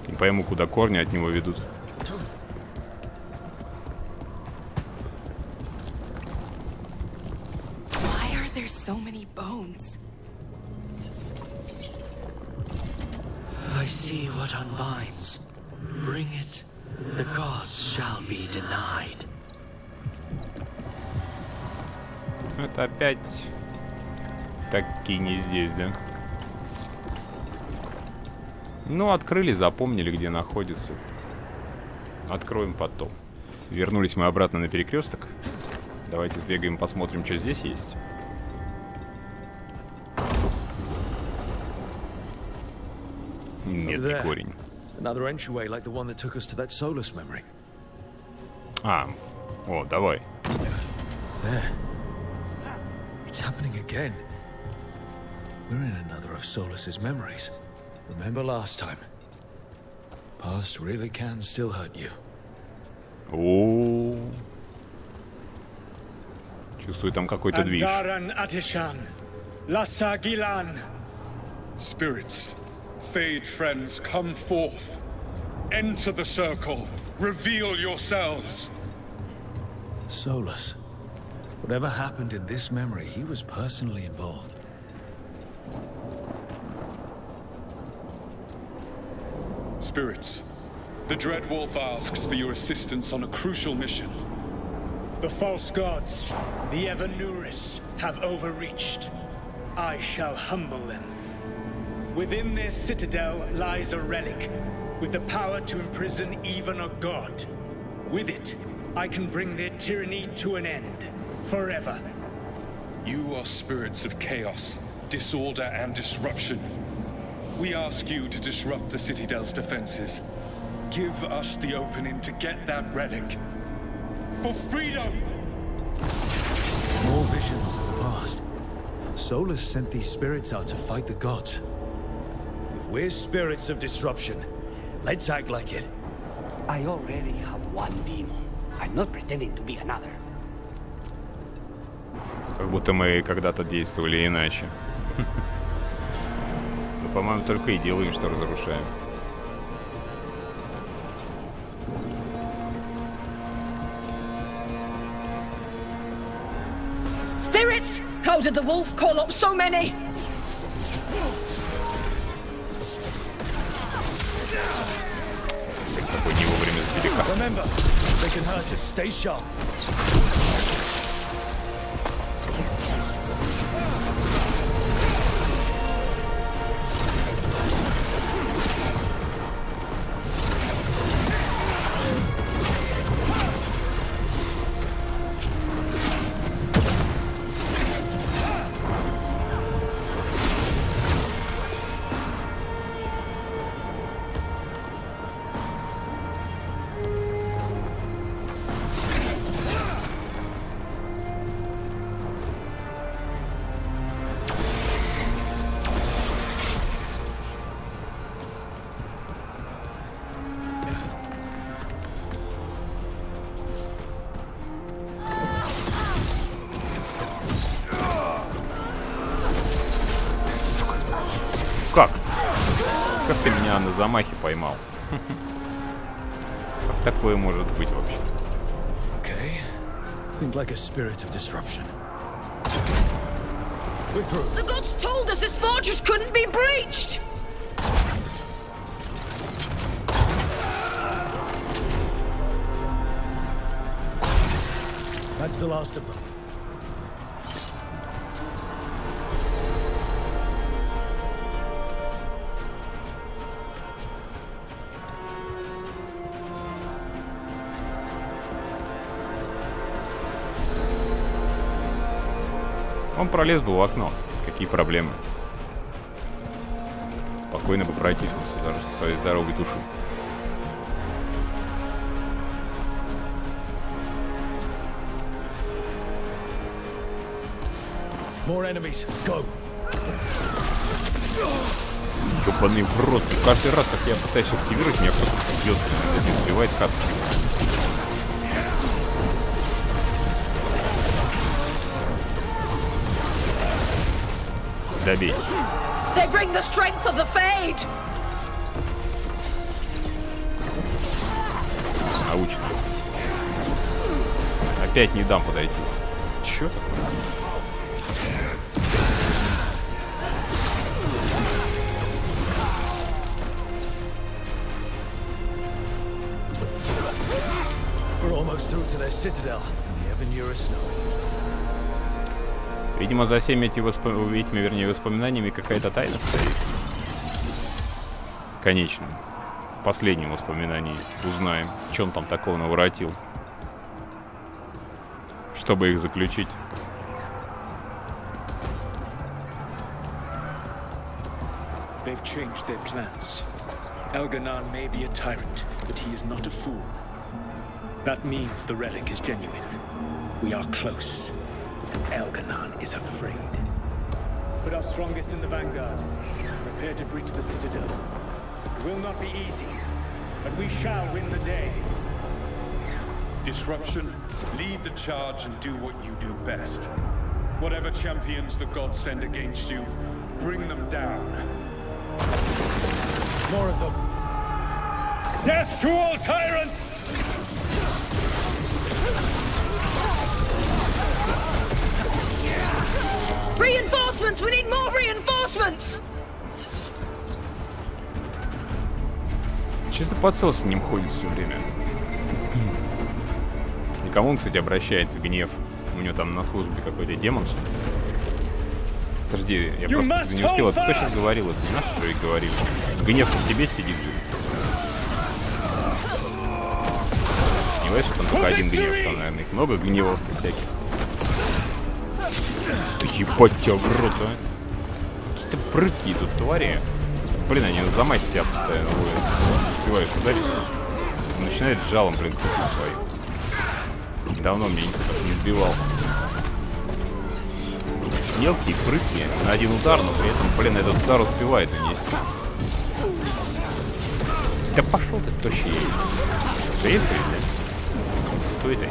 Не пойму, куда корни от него ведут. So many bones. I see what unbinds. Bring it. The gods shall be denied. Это опять таки не здесь, да? Ну, открыли, запомнили, где находится. Откроем потом. Вернулись мы обратно на перекресток. Давайте сбегаем, посмотрим, что здесь есть. Медный корень. А, о, давай. It's happening again. We're in another of Solus's memories. Remember last time? Past really can still hurt you. О, чувствую там какой-то движ. Spirits, fade friends, come forth. Enter the circle. Reveal yourselves. Solus. Whatever happened in this memory, he was personally involved. Spirits, the Dread Wolf asks for your assistance on a crucial mission. The false gods, the Evanuris, have overreached. I shall humble them. Within this citadel lies a relic, with the power to imprison even a god. With it, I can bring their tyranny to an end, forever. You are spirits of chaos, disorder, and disruption. We ask you to disrupt the Citadel's defenses. Give us the opening to get that relic. For freedom! More visions of the past. Solus sent these spirits out to fight the gods. If we're spirits of disruption, let's act like it. I already have one demon. I'm not pretending to be another. Как будто мы когда-то действовали иначе. по-моему, только и делаем, что разрушаем. Spirits! How did the wolf call up so many? Такой не вовремя сберега. Remember, they can hurt us. Stay sharp. Как? Как ты меня на замахе поймал? Как такое может быть вообще? Okay. Think like a spirit of disruption. We're through. The gods told us this fortress couldn't be breached! That's the last of them. Он пролез бы в окно. Какие проблемы? Спокойно бы протиснулся даже со своей здоровой душой. More enemies. Go. Ёбаный в рот. Каждый раз, как я пытаюсь активировать, меня просто бьет, сбивает хат. Добей. They bring the strength of the Fade. Научно. Опять не дам подойти. Чё такое? We're almost through to their citadel, and the Evan snow. Видимо, за всеми этими воспоминаниями какая-то тайна стоит. Конечно. В последнем воспоминании узнаем, что он там такого наворотил. Чтобы их заключить. They've changed their plans. Elganon may be a tyrant, but he is not a fool. That means the relic is genuine. We are close. Elganon is afraid. Put our strongest in the vanguard. Prepare to breach the citadel. It will not be easy, but we shall win the day. Disruption, lead the charge and do what you do best. Whatever champions the gods send against you, bring them down. More of them. Death to all tyrants! Reinforcements! We need more reinforcements! Че за подсос с ним ходит все время? И кому он, кстати, обращается? Гнев. У него там на службе какой-то демон, что ли? Подожди, я просто не успел. Кто сейчас говорил? Это не наш, что и говорили. Гнев в тебе сидит же. Не знаешь, что там только один гнев, там, наверное, их много гневов всяких. Да ебать тебя в рот, а! Какие-то прыткие тут твари. Блин, они на замахе тебя постоянно ловят. Успеваешь ударить. Начинает жалом, блин, крутить свою. Давно мне никто так не сбивал. Мелкие, прыткие, на один удар, но при этом, блин, этот удар успевает нанести. Да пошел ты, тощий. Шея, блядь? Что это?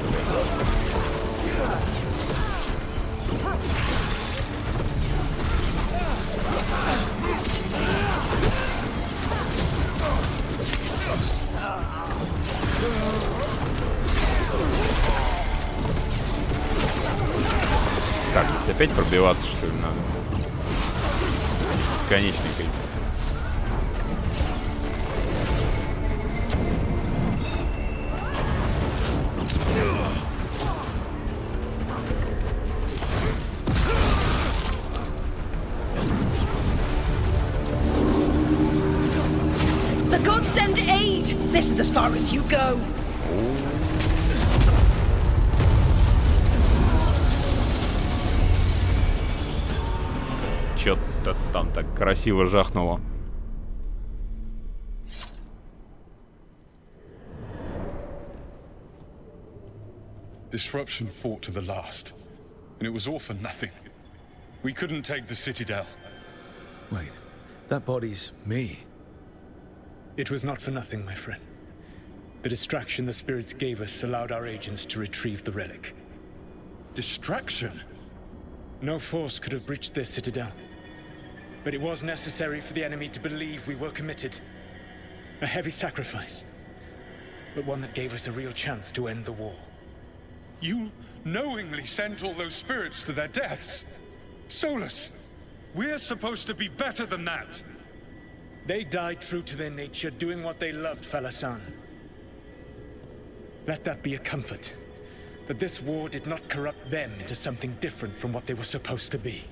Так, здесь опять пробиваться, что ли, надо? Бесконечный крик. The gods send aid! This is as far as you go. Чё-то там так красиво жахнуло. Disruption fought to the last, and it was all for nothing. We couldn't take the Citadel. Wait, that body's me. It was not for nothing, my friend. The distraction the spirits gave us allowed our agents to retrieve the relic. Distraction? No force could have breached this Citadel. But it was necessary for the enemy to believe we were committed. A heavy sacrifice, but one that gave us a real chance to end the war. You knowingly sent all those spirits to their deaths. Solus, we're supposed to be better than that. They died true to their nature, doing what they loved, Falasan. Let that be a comfort, that this war did not corrupt them into something different from what they were supposed to be.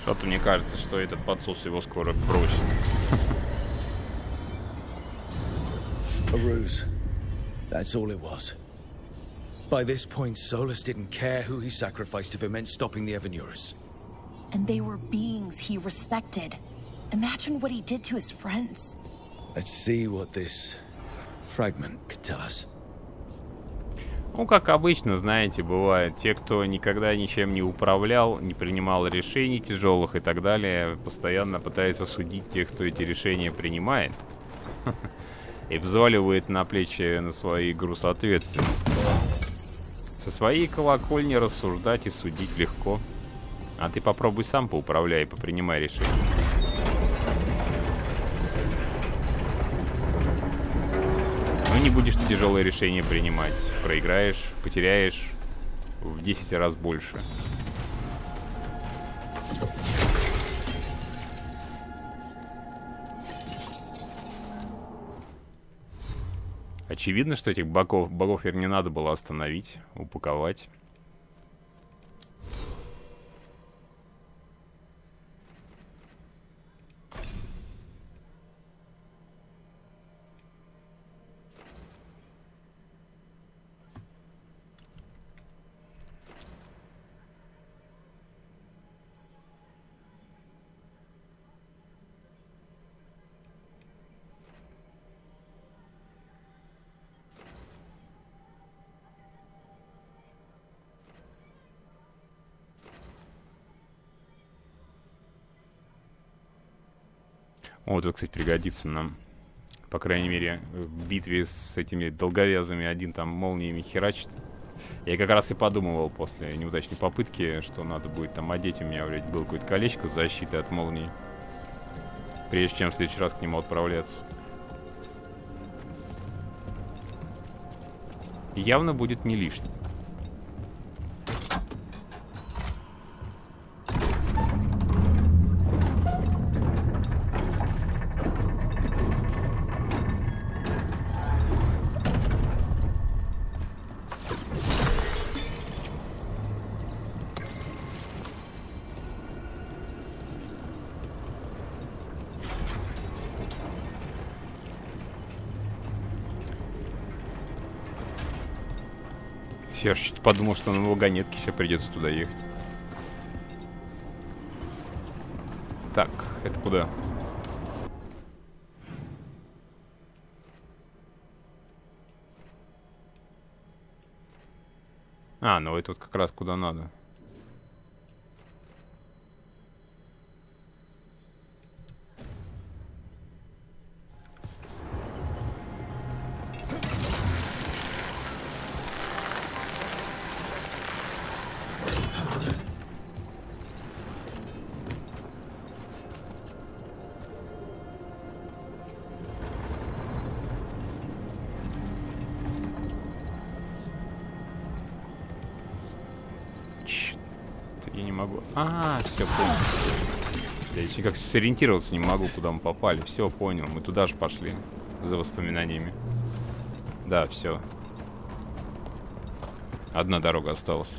Что-то мне кажется, что этот подсос его скоро бросит. A ruse. That's all it was. By this point, Solus didn't care who he sacrificed if it meant stopping the Evanurus. And they were beings he respected. Imagine what he did to his friends. Let's see what this fragment could tell us. Ну, как обычно, знаете, бывает, те, кто никогда ничем не управлял, не принимал решений тяжелых и так далее, постоянно пытаются судить тех, кто эти решения принимает. И взваливает на плечи на свои груз ответственности. Со своей колокольни рассуждать и судить легко. А ты попробуй сам поуправляй и попринимай решения. Ну, не будешь ты тяжелые решения принимать. Проиграешь, потеряешь в 10 раз больше. Очевидно, что этих богов не надо было остановить, упаковать. Вот это, кстати, пригодится нам. По крайней мере, в битве с этими долговязыми один там молниями херачит. Я как раз и подумывал после неудачной попытки, что надо будет там одеть. У меня, блядь, было какое-то колечко с защитой от молний. Прежде чем в следующий раз к нему отправляться. Явно будет не лишним. Я что-то подумал, что на вагонетке сейчас придется туда ехать. Так, это куда? А, ну это вот как раз куда надо. Я не могу... все, понял. Я еще как сориентироваться не могу, куда мы попали. Все, понял. Мы туда же пошли. За воспоминаниями. Да, все. Одна дорога осталась.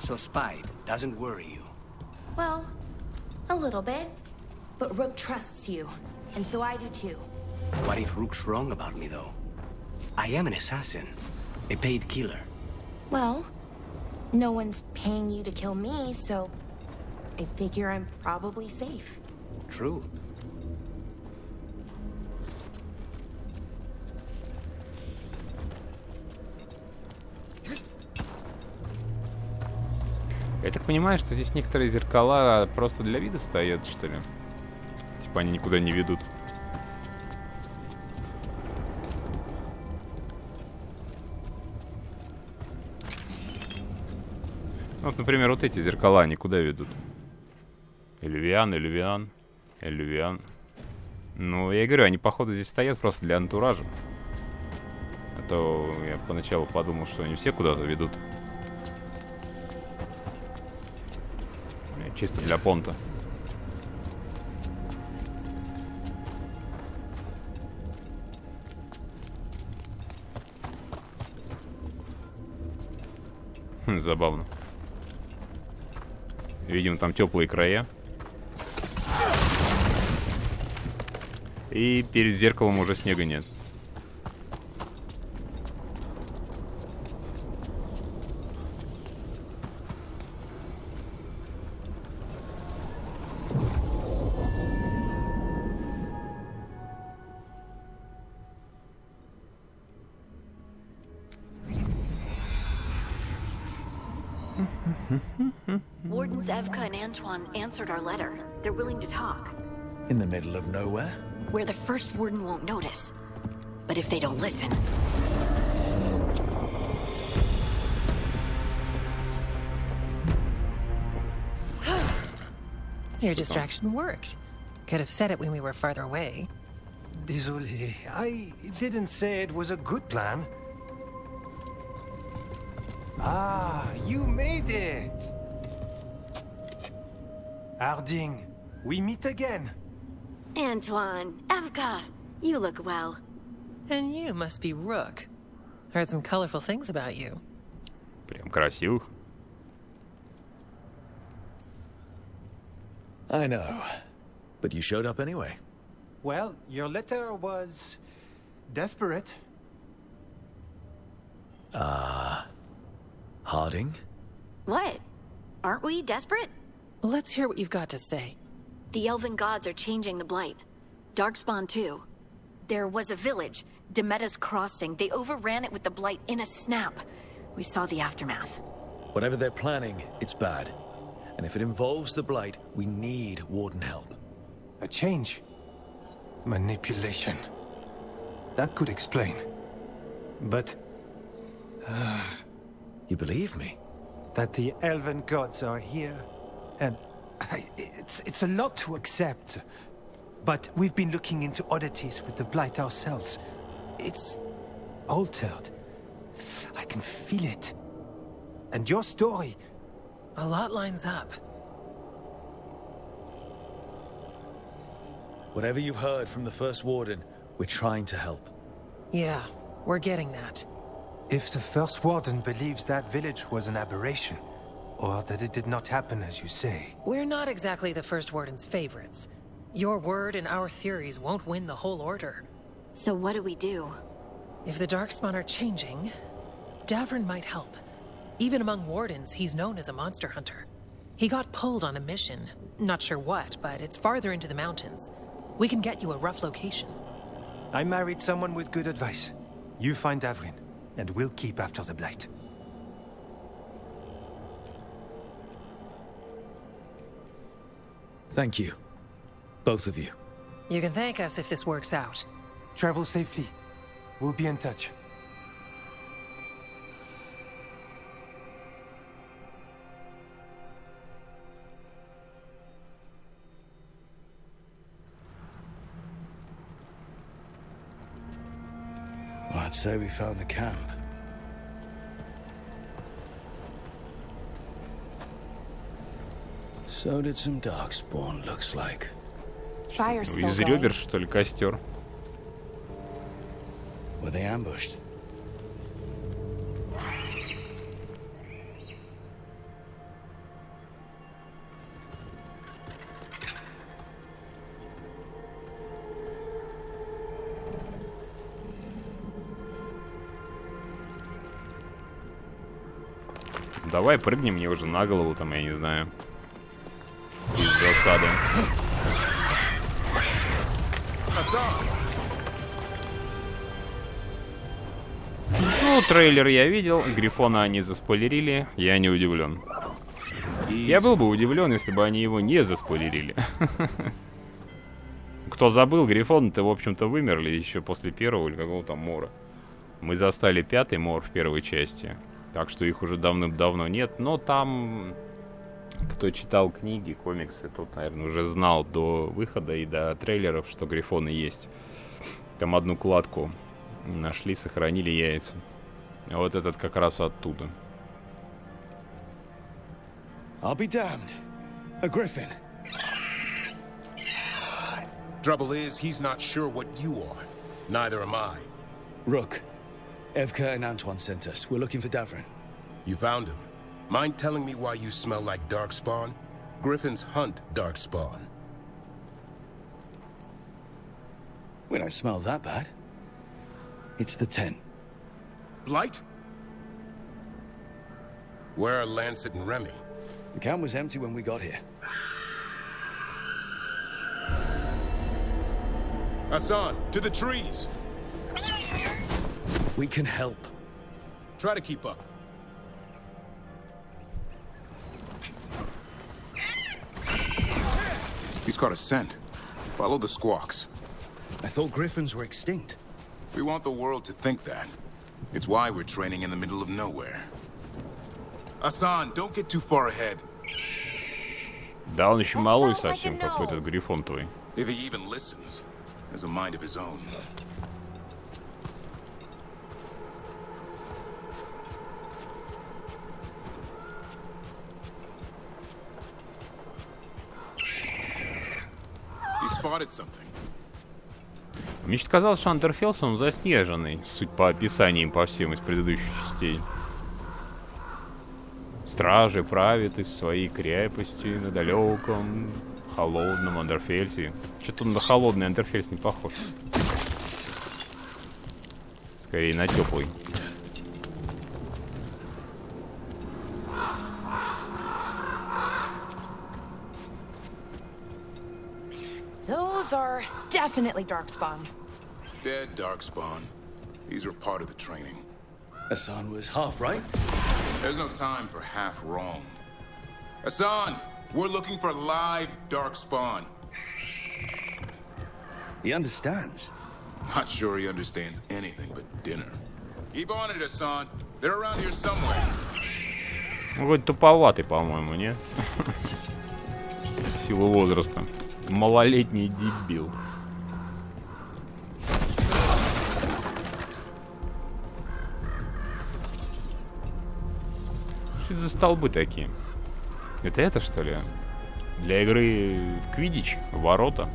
So Spide doesn't worry you? Well, a little bit. But Rook trusts you, and so I do too. What if Rook's wrong about me, though? I am an assassin, a paid killer. Well, no one's paying you to kill me, so I figure I'm probably safe. True. Я так понимаю, что здесь некоторые зеркала просто для вида стоят, что ли? Типа они никуда не ведут. Вот, например, вот эти зеркала, они куда ведут? Элювиан, Элювиан, Элювиан. Ну, я и говорю, они, походу, здесь стоят просто для антуража. А то я поначалу подумал, что они все куда-то ведут. Чисто для понта. Забавно. Видимо, там теплые края. И перед зеркалом уже снега нет. Wardens Evka and Antoine answered our letter. They're willing to talk. In the middle of nowhere? Where the first warden won't notice. But if they don't listen... Your distraction worked. Could have said it when we were farther away. Désolé, I didn't say it was a good plan. Ah, you made it! Harding, we meet again. Antoine, Evka, you look well. And you must be Rook. Heard some colorful things about you. Прям красивых. I know. But you showed up anyway. Well, your letter was... desperate. Harding? What? Aren't we desperate? Let's hear what you've got to say. The elven gods are changing the Blight. Darkspawn too. There was a village, Demeta's Crossing. They overran it with the Blight in a snap. We saw the aftermath. Whatever they're planning, it's bad. And if it involves the Blight, we need Warden help. A change. Manipulation. That could explain. But... You believe me? That the elven gods are here. And... it's a lot to accept. But we've been looking into oddities with the Blight ourselves. It's... altered. I can feel it. And your story... A lot lines up. Whatever you've heard from the First Warden, we're trying to help. Yeah, we're getting that. If the First Warden believes that village was an aberration, or that it did not happen as you say... We're not exactly the First Warden's favorites. Your word and our theories won't win the whole order. So what do we do? If the Darkspawn are changing, Davrin might help. Even among Wardens, he's known as a monster hunter. He got pulled on a mission. Not sure what, but it's farther into the mountains. We can get you a rough location. I married someone with good advice. You find Davrin, and we'll keep after the Blight. Thank you. Both of you. You can thank us if this works out. Travel safely. We'll be in touch. Well, I'd say we found the camp. So did some darkspawn, looks like. Fire's still Из going. ребер, что ли, костер? Were they ambushed? Давай прыгни мне уже на голову, там, я не знаю. Из засады. Ну, трейлер я видел, Грифона они заспойлерили, я не удивлен. Я был бы удивлен, если бы они его не заспойлерили. Кто забыл, Грифоны-то, в общем-то, вымерли еще после первого или какого-то мора. Мы застали 5-й мор в первой части, так что их уже давным-давно нет, но там... Кто читал книги, комиксы, тот, наверное, уже знал до выхода и до трейлеров, что Грифоны есть. Там одну кладку нашли, сохранили яйца. А вот этот как раз оттуда. I'll be damned. A griffin. Trouble is, he's not sure what you are. Neither am I. Rook, Evka and Antoine sent us. We're looking for Davrin. You found him. Mind telling me why you smell like darkspawn? Griffins hunt darkspawn. We don't smell that bad. It's the tent. Blight? Where are Lancet and Remy? The camp was empty when we got here. Hassan, to the trees! We can help. Try to keep up. He's caught a scent. Follow the squawks. I thought griffins were extinct. We want the world to think that. It's why we're training in the middle of nowhere. Hassan, don't get too far ahead. Да, он еще малой совсем, какой этот Грифон твой. If he even listens, has a mind of his own. He spotted something. Мне казалось, что Anderfels, он заснеженный, суть по описаниям по всем из предыдущих частей. Стражи правят из своей крепости на далеком, холодном Anderfels'е. Что-то он на холодный Anderfels не похож. Скорее на теплый. Those are definitely darkspawn. Dead darkspawn. These are part of the training. Hassan was half right. There's no time for half wrong. Hassan, we're looking for live darkspawn. He understands. Not sure he understands anything but dinner. Keep on it, Hassan. They're around here somewhere. Вроде туповатый, по-моему, не? В силу возраста. Малолетний дебил. Что это за столбы такие? Это что ли? Для игры Квиддич? Ворота?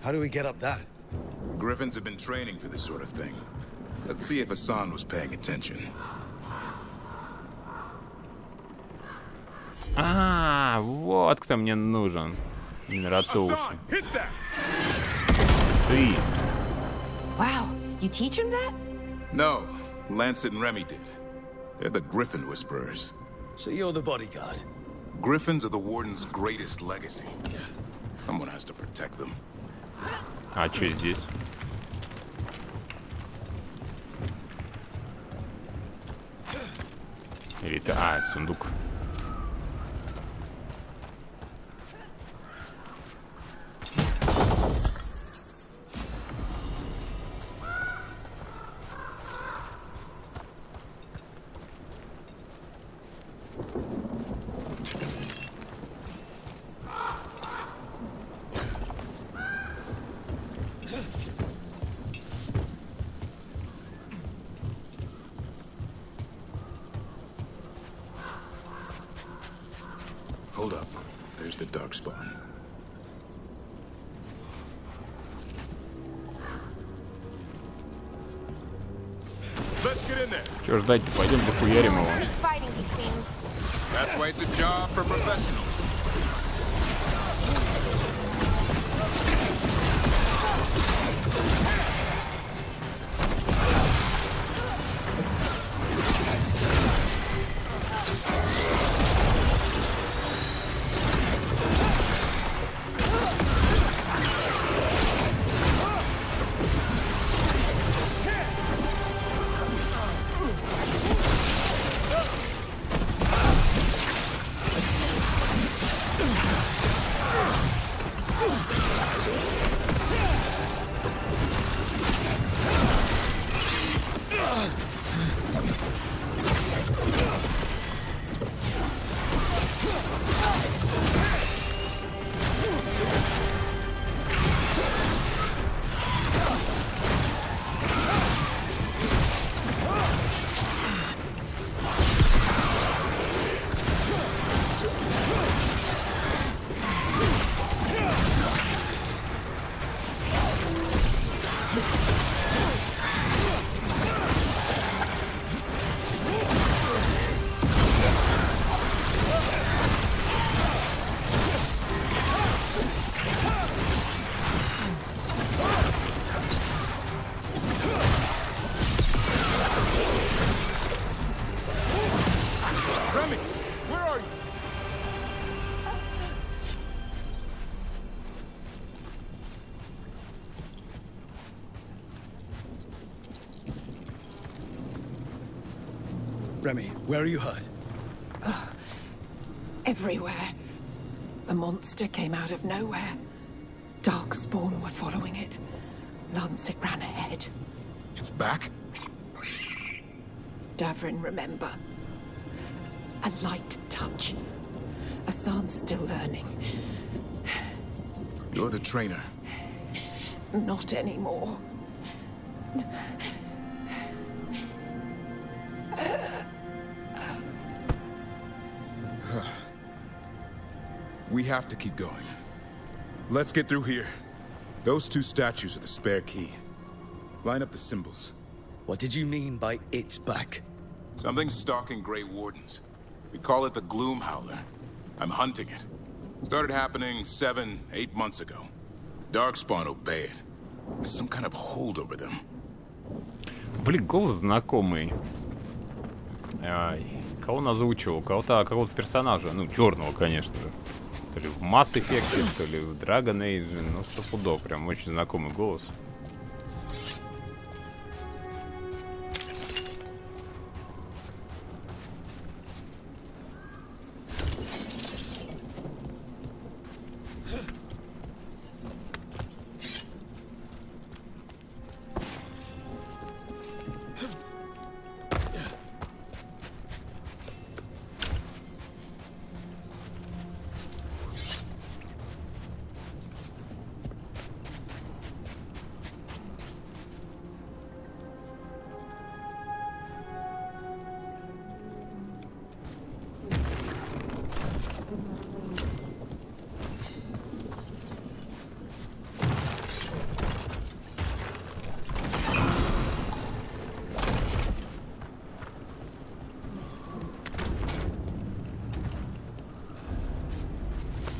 How do we get up that? Griffins have been training for this sort of thing. Let's see if Hassan was paying attention. А, вот кто мне нужен. Минратоуси. Ты. Wow, you teach him that? No, Lancet and Remy did. They're the Griffin Whisperers. So you're the bodyguard? Griffins are the Warden's greatest legacy. Someone has to protect them. А что здесь? Или это... А, сундук. the Darkspawn. Let's get in there. Чё ждать-то? Пойдем дохуярим его. That's why it's a job for professionals. Remy, where are you hurt? Everywhere. A monster came out of nowhere. Darkspawn were following it. Lancet ran ahead. It's back? Davrin, remember. A light touch. Hassan's still learning. You're the trainer. Not anymore. We have to keep going. Let's get through here. Those two statues are the spare key. Line up the symbols. What did you mean by it's back? Something's stalking Grey Wardens. We call it the Gloom Howler. I'm hunting it. Started happening 7, 8 months ago. Darkspawn obey it. There's some kind of hold over them. Блин, голос знакомый. Ай, кого он озвучивал? Какого-то персонажа. Ну, черного, конечно же. То ли в Mass Effect, то ли в Dragon Age. Ну, стопудово, прям очень знакомый голос.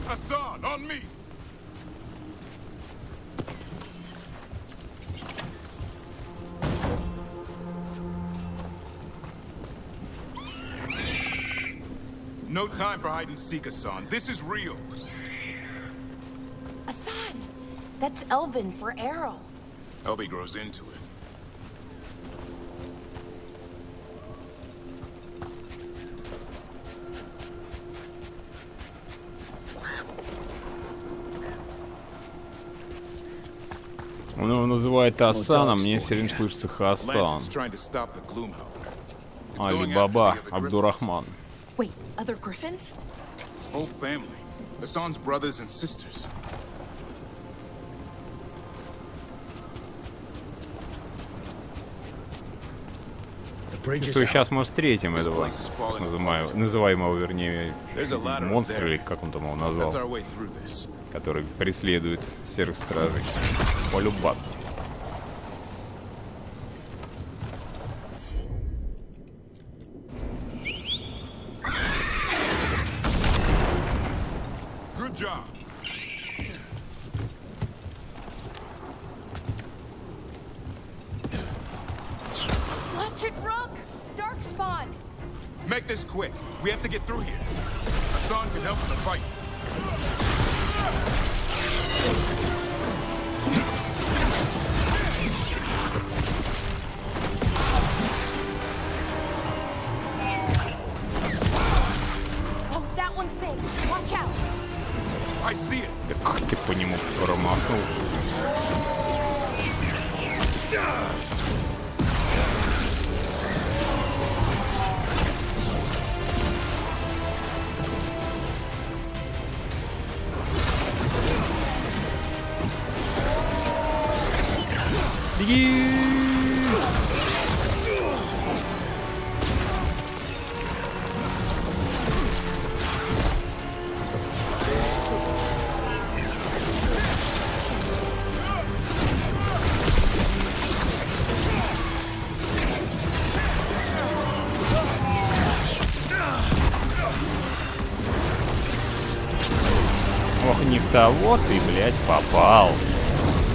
Hassan, on me! No time for hide and seek, Hassan. This is real. Hassan! That's Elven for Errol. Elby grows into it. Он его называет Хасан, а мне все время слышится Хасан. Али-Баба, Абдурахман. Wait, other Griffins? Whole family. Hassan's brothers and sisters. Чувствую, сейчас мы встретим этого называемого, вернее, монстра, или как он там его назвал, который преследует серых стражей. Полюбас. Good job. Watch it, Rook! Darkspawn! Make this quick. We have to get through here. Hassan can help in the fight. Oh, that one's big. Watch out! I see it. Как ты по нему промахнул? Беги! Ох, не в того ты, блядь, попал.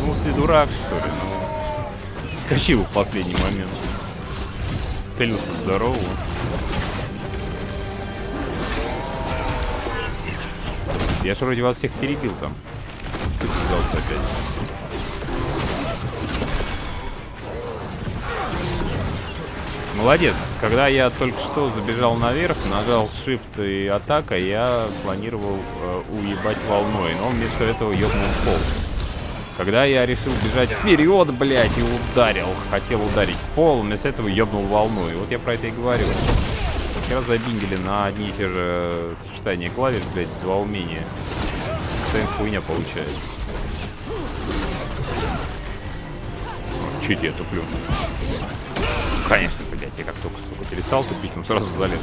Ну ты дурак, что ли? Ну, скочил в последний момент. Целился в здоровую. Я же вроде вас всех перебил там. Ты связался опять. Молодец. Когда я только что забежал наверх, нажал Shift и атака, я планировал уебать волной, но вместо этого ёбнул в пол. Когда я решил бежать вперед, блядь, и ударил, хотел ударить в пол, вместо этого ёбнул волной. Вот я про это и говорю. Как раз забиндили на одни и те же сочетания клавиш, блядь, два умения. Такая хуйня получается. Чуть я туплю. Конечно, блядь, я как только, сука, перестал тупить, но сразу залез.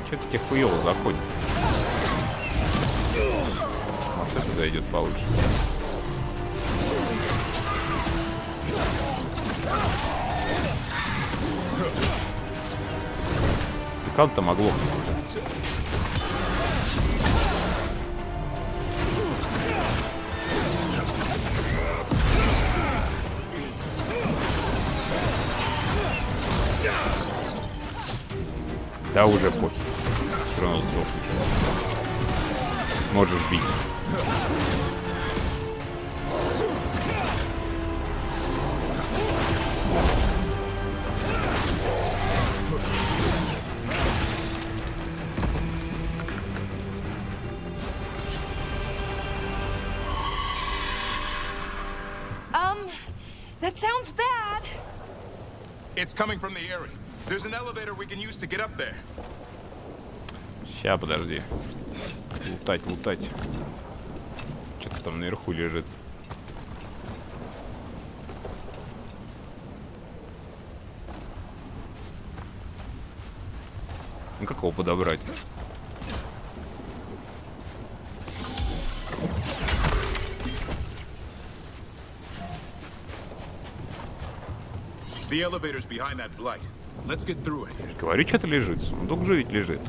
Чё-то тебе хуёво заходит. Вот это зайдет получше. Да как там могло? Да уже пофиг. Все равно сдохнешь. Можешь бить. That sounds bad. It's coming from the area. There's an elevator we can use to get up there. Ща, подожди. Лутать, лутать. Что-то там наверху лежит. Ну как его подобрать? The elevator's behind that blight. Let's get through it. Говорю, что-то лежит. Сундук же ведь лежит.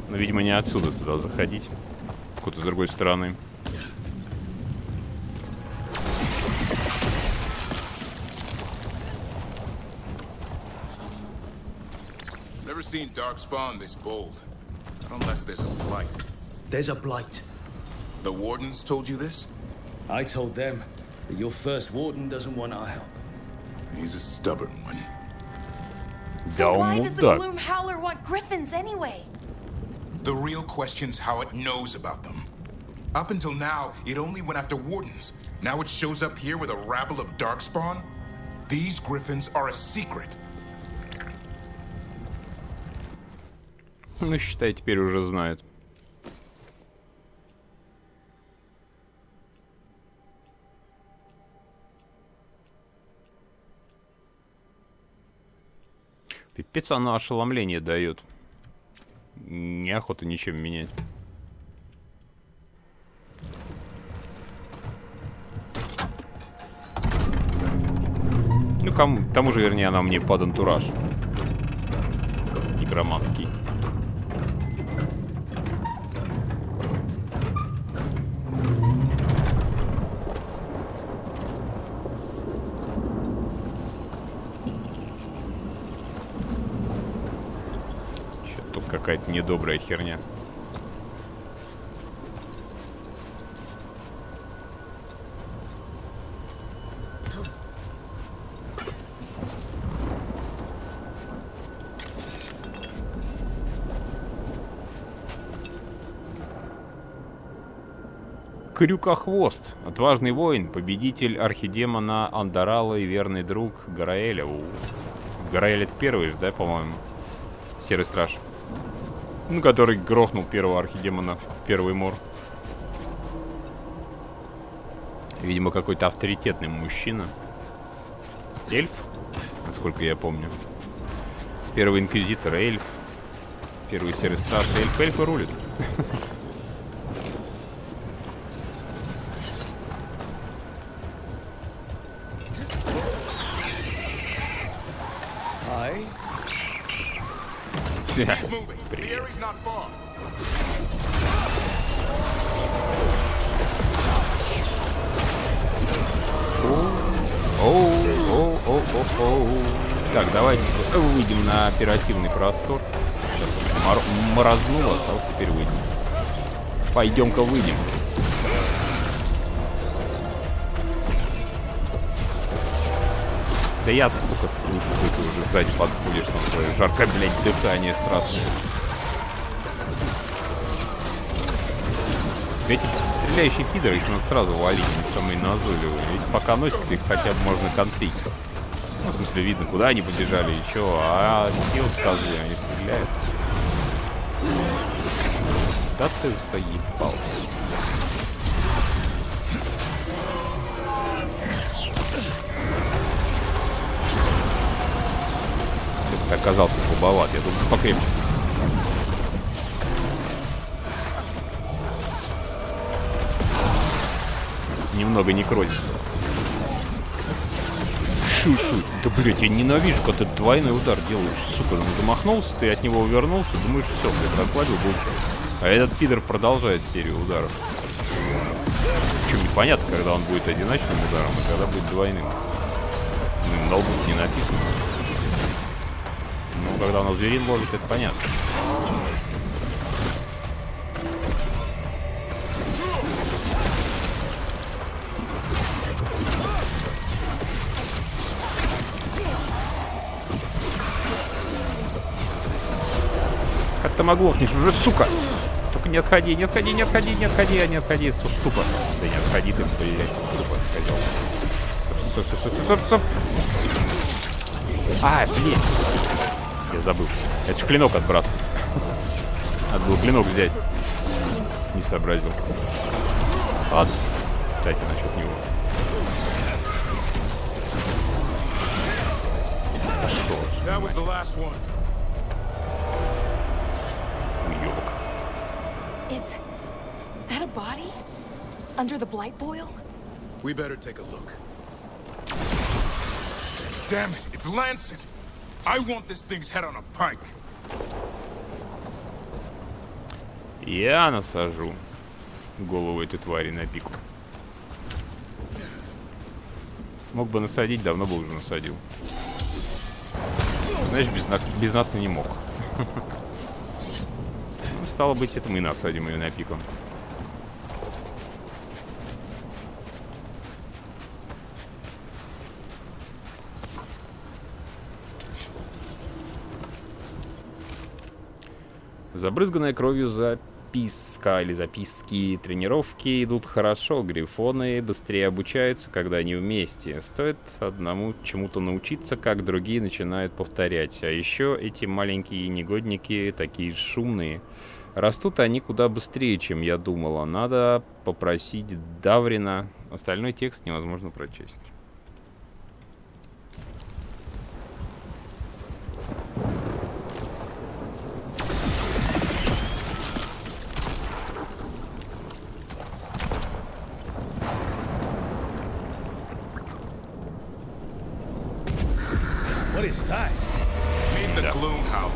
Но, видимо, не отсюда туда заходить. Откуда-то с другой стороны. Never seen Darkspawn this bold. Not unless there's a blight. There's a blight. The Wardens told you this? I told them, but your first Warden doesn't want our help. He's a stubborn one. So why does the Gloom Howler want griffins anyway? The real question's how it knows about them. Up until now, it only went after Wardens. Now it shows up here with a rabble of Darkspawn? These griffins are a secret. Ну, считай, теперь уже знают. Пипец, оно ошеломление дает. Неохота ничем менять. Ну, к тому же, вернее, она мне под антураж. Некроманский. Тут какая-то недобрая херня. Крюкохвост. Отважный воин, победитель архидемона Андарала и верный друг Гараэля. Гараэль это первый же, да, по-моему? Серый страж. Ну, который грохнул первого архидемона в первый мор. Видимо, какой-то авторитетный мужчина. Эльф, насколько я помню. Первый инквизитор эльф. Первый серый страж эльф. Эльфы рулят. Привет. Так, давайте выйдем на оперативный простор. Сейчас морознуло, а вот теперь выйдем. Пойдем-ка выйдем. Да я, сука, слышу, что ты уже сзади подходишь, там твое жаркое, блядь, дыхание страстное. Эти стреляющие пидоры, их надо сразу валить, они самые назойливые. Ведь пока носятся, их хотя бы можно контрить. Ну, в смысле, видно, куда они побежали и чё, а те вот козлы, они стреляют. Да ты заебал. Оказался слабоват, я думаю, покрепче. Немного некрозиса. Шу-шу. Да, блядь, я ненавижу, когда ты двойной удар делаешь. Сука, ну замахнулся, ты от него увернулся, думаешь, все, блядь, расслабил булки. А этот пидор продолжает серию ударов. Причем непонятно, когда он будет одиночным ударом, а когда будет двойным. Ну, на лбу не написано. Ну, когда он зверин ловит, это понятно. Как ты оглохнешь уже, сука! Только не отходи, не отходи, не отходи, не отходи, а не отходи, ступа. Да не отходи ты, блядь, ступа, козел. Стоп. А, блин. Я забыл. Это же клинок отбрасывает. Надо было клинок взять. Не сообразил. Ладно. Кстати, насчет него. Пошел. Уёбок. Is that a body? Under the blight boil? We better take a look. Damn it, it's Lancet! I want this thing's head on a pike. Я насажу голову этой твари на пику. Мог бы насадить, давно бы уже насадил. Знаешь, без нас не мог. Стало быть, это мы насадим ее на пику. Забрызганная кровью записка или записки. Тренировки идут хорошо, грифоны быстрее обучаются, когда они вместе. Стоит одному чему-то научиться, как другие начинают повторять. А еще эти маленькие негодники такие шумные. Растут они куда быстрее, чем я думала. Надо попросить Даврина. Остальной текст невозможно прочесть. What is that? Meet the Gloom Howler.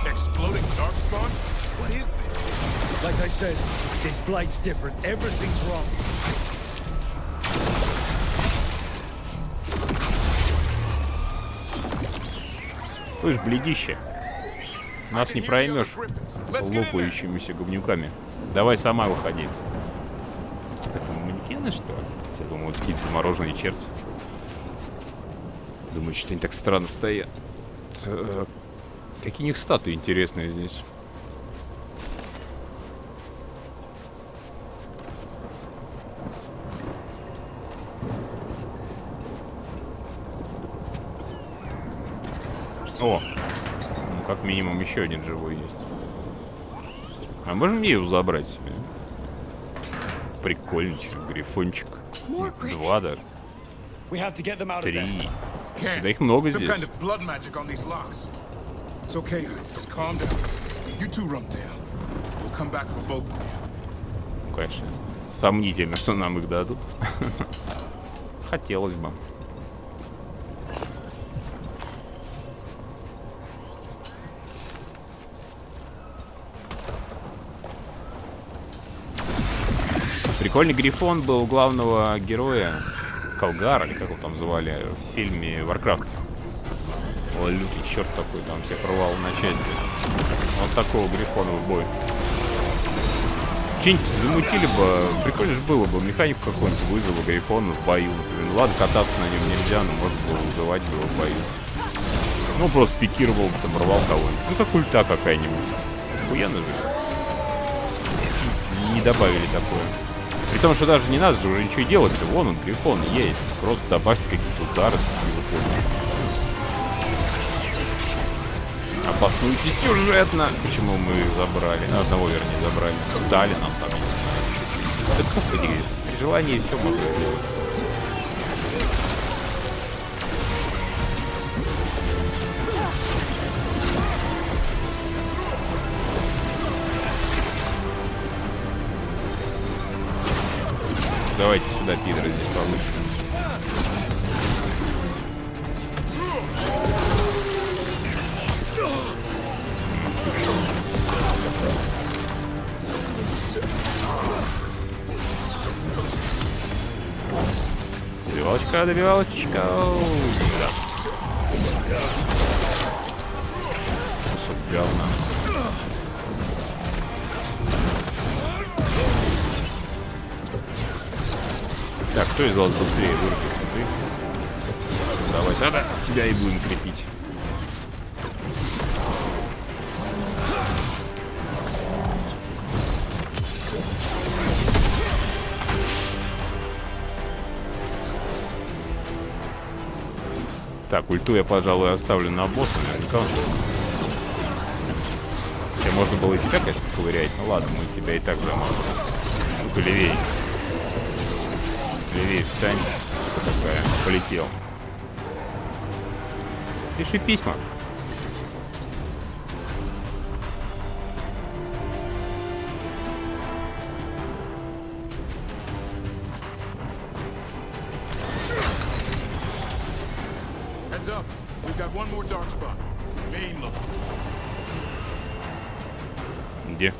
Exploding darkspawn? What is this? Like I said, this blight's different. Everything's wrong. Слышь, бледище, нас не проймешь лопающимися говнюками. Давай сама выходи. Это манекены, что ли? Я думаю, какие-то замороженные черти. Думаю, что они так странно стоят. Какие у них статуи интересные здесь. О, ну как минимум еще один живой есть. А можем мне его забрать себе? Прикольничек, грифончик. 2, да. 3. Да их много здесь. Конечно. Сомнительно, что нам их дадут. Хотелось бы. Прикольный грифон был у главного героя Колгара, или как его там звали, в фильме Warcraft. Ой, лютый черт такой, там всех рвал на части. Вот такого грифона в бой. Что-нибудь замутили бы, прикольно же было бы, механику какой-нибудь вызова грифона в бою. Например. Ладно, кататься на нем нельзя, но можно было вызывать его в бою. Ну, просто пикировал бы, там, рвал кого-нибудь. Ну, как ульта какая-нибудь. Охуенно же. Не добавили такое. При том, что даже не надо же уже ничего делать-то. Вон он, грифон есть. Просто добавьте какие-то удары, не выходит. Обоснуйте сюжетно. Почему мы забрали? Одного, вернее, забрали. Дали нам там. Это как есть. При желании все можно делать. Давайте сюда, пидоры, здесь получим. Добивалочка, добивалочка. Да. Кусок говна. Так, кто из вас быстрее вырубится? Ты? Давай, тогда тебя и будем крепить. Так, ульту я, пожалуй, оставлю на босса, наверняка он. Хотя можно было и тебя, конечно, ковырять. Ну ладно, мы тебя и так замазали. Ну-ка, левее. Левее встань. Что такая? Полетел. Пиши письма. Heads up. We've got one more dark spot. Main level. Где?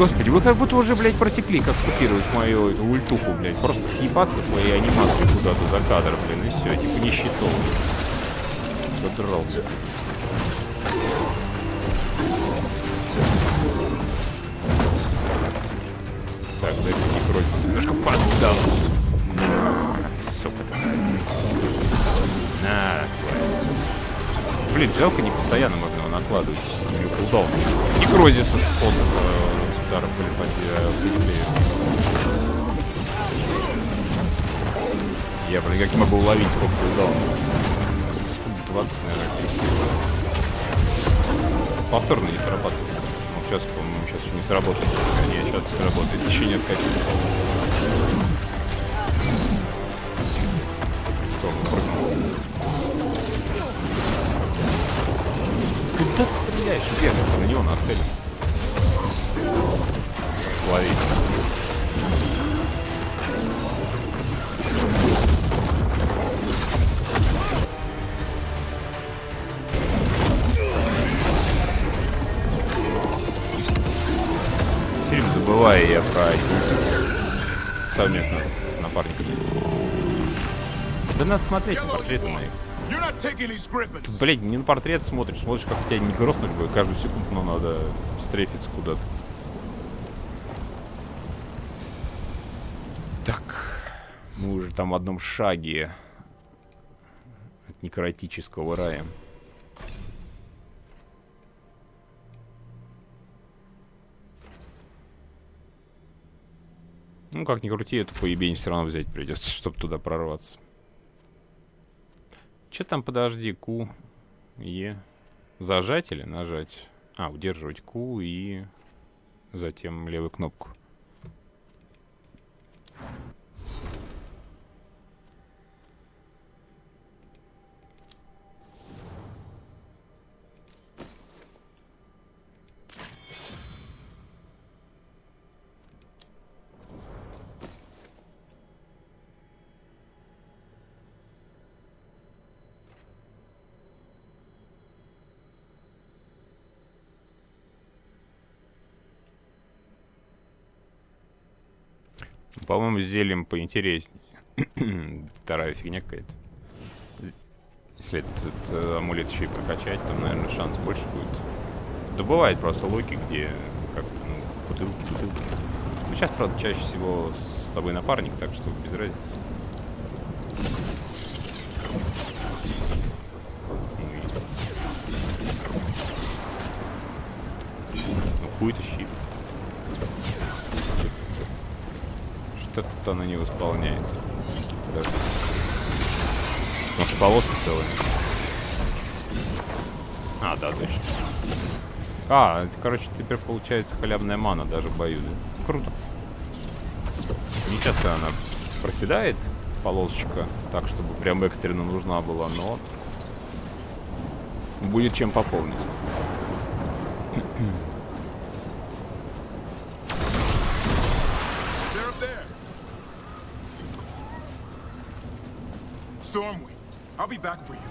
Господи, вы как будто уже, блядь, просекли, как купировать мою эту ультуху, блядь. Просто съебаться своей анимацией куда-то за кадр, блин, и все, типа не считал. Задрал. Так, дай мне крутится. Немножко поддал. Сука-то. На, блин, жалко, не постоянно можно его накладывать. Не кулдаун. Некрозиса способ с ударом, блин, по земле. Я, блин, как не могу уловить, сколько кулдаун. 20, наверное, пересилил. Повторно не срабатывает. Вот сейчас, по-моему, сейчас еще не сработает. Нет, сейчас сработает. Еще не откатилось. Куда ты стреляешь? Где ты? На него нацелен. Лови. Фильм забываю я про совместно с напарником. Да надо смотреть на портреты мои. Тут, блядь, не на портрет смотришь, как тебя не грохнули бы, каждую секунду надо стрейфиться куда-то. Так, мы уже там в одном шаге от некротического рая. Ну, как ни крути, эту поебень все равно взять придется, чтобы туда прорваться. Че там, подожди, Q, E. Зажать или нажать? А, удерживать Q и затем левую кнопку. По-моему, с зельем поинтереснее. Вторая фигня какая-то. Если этот амулет еще и прокачать, то, наверное, шанс больше будет. Да бывает просто локи, где как-то, ну, бутылки. Ну, сейчас, правда, чаще всего с тобой напарник, так что без разницы. Ну, хуй-то щит. Что-то она не восполняется. Подожди. Потому что полоска целая. А, да, точно. А, это, короче, теперь получается халявная мана даже в бою, да? Круто. Не часто она проседает, полосочка, так, чтобы прям экстренно нужна была, но будет чем пополнить. Stormwind, I'll be back for you.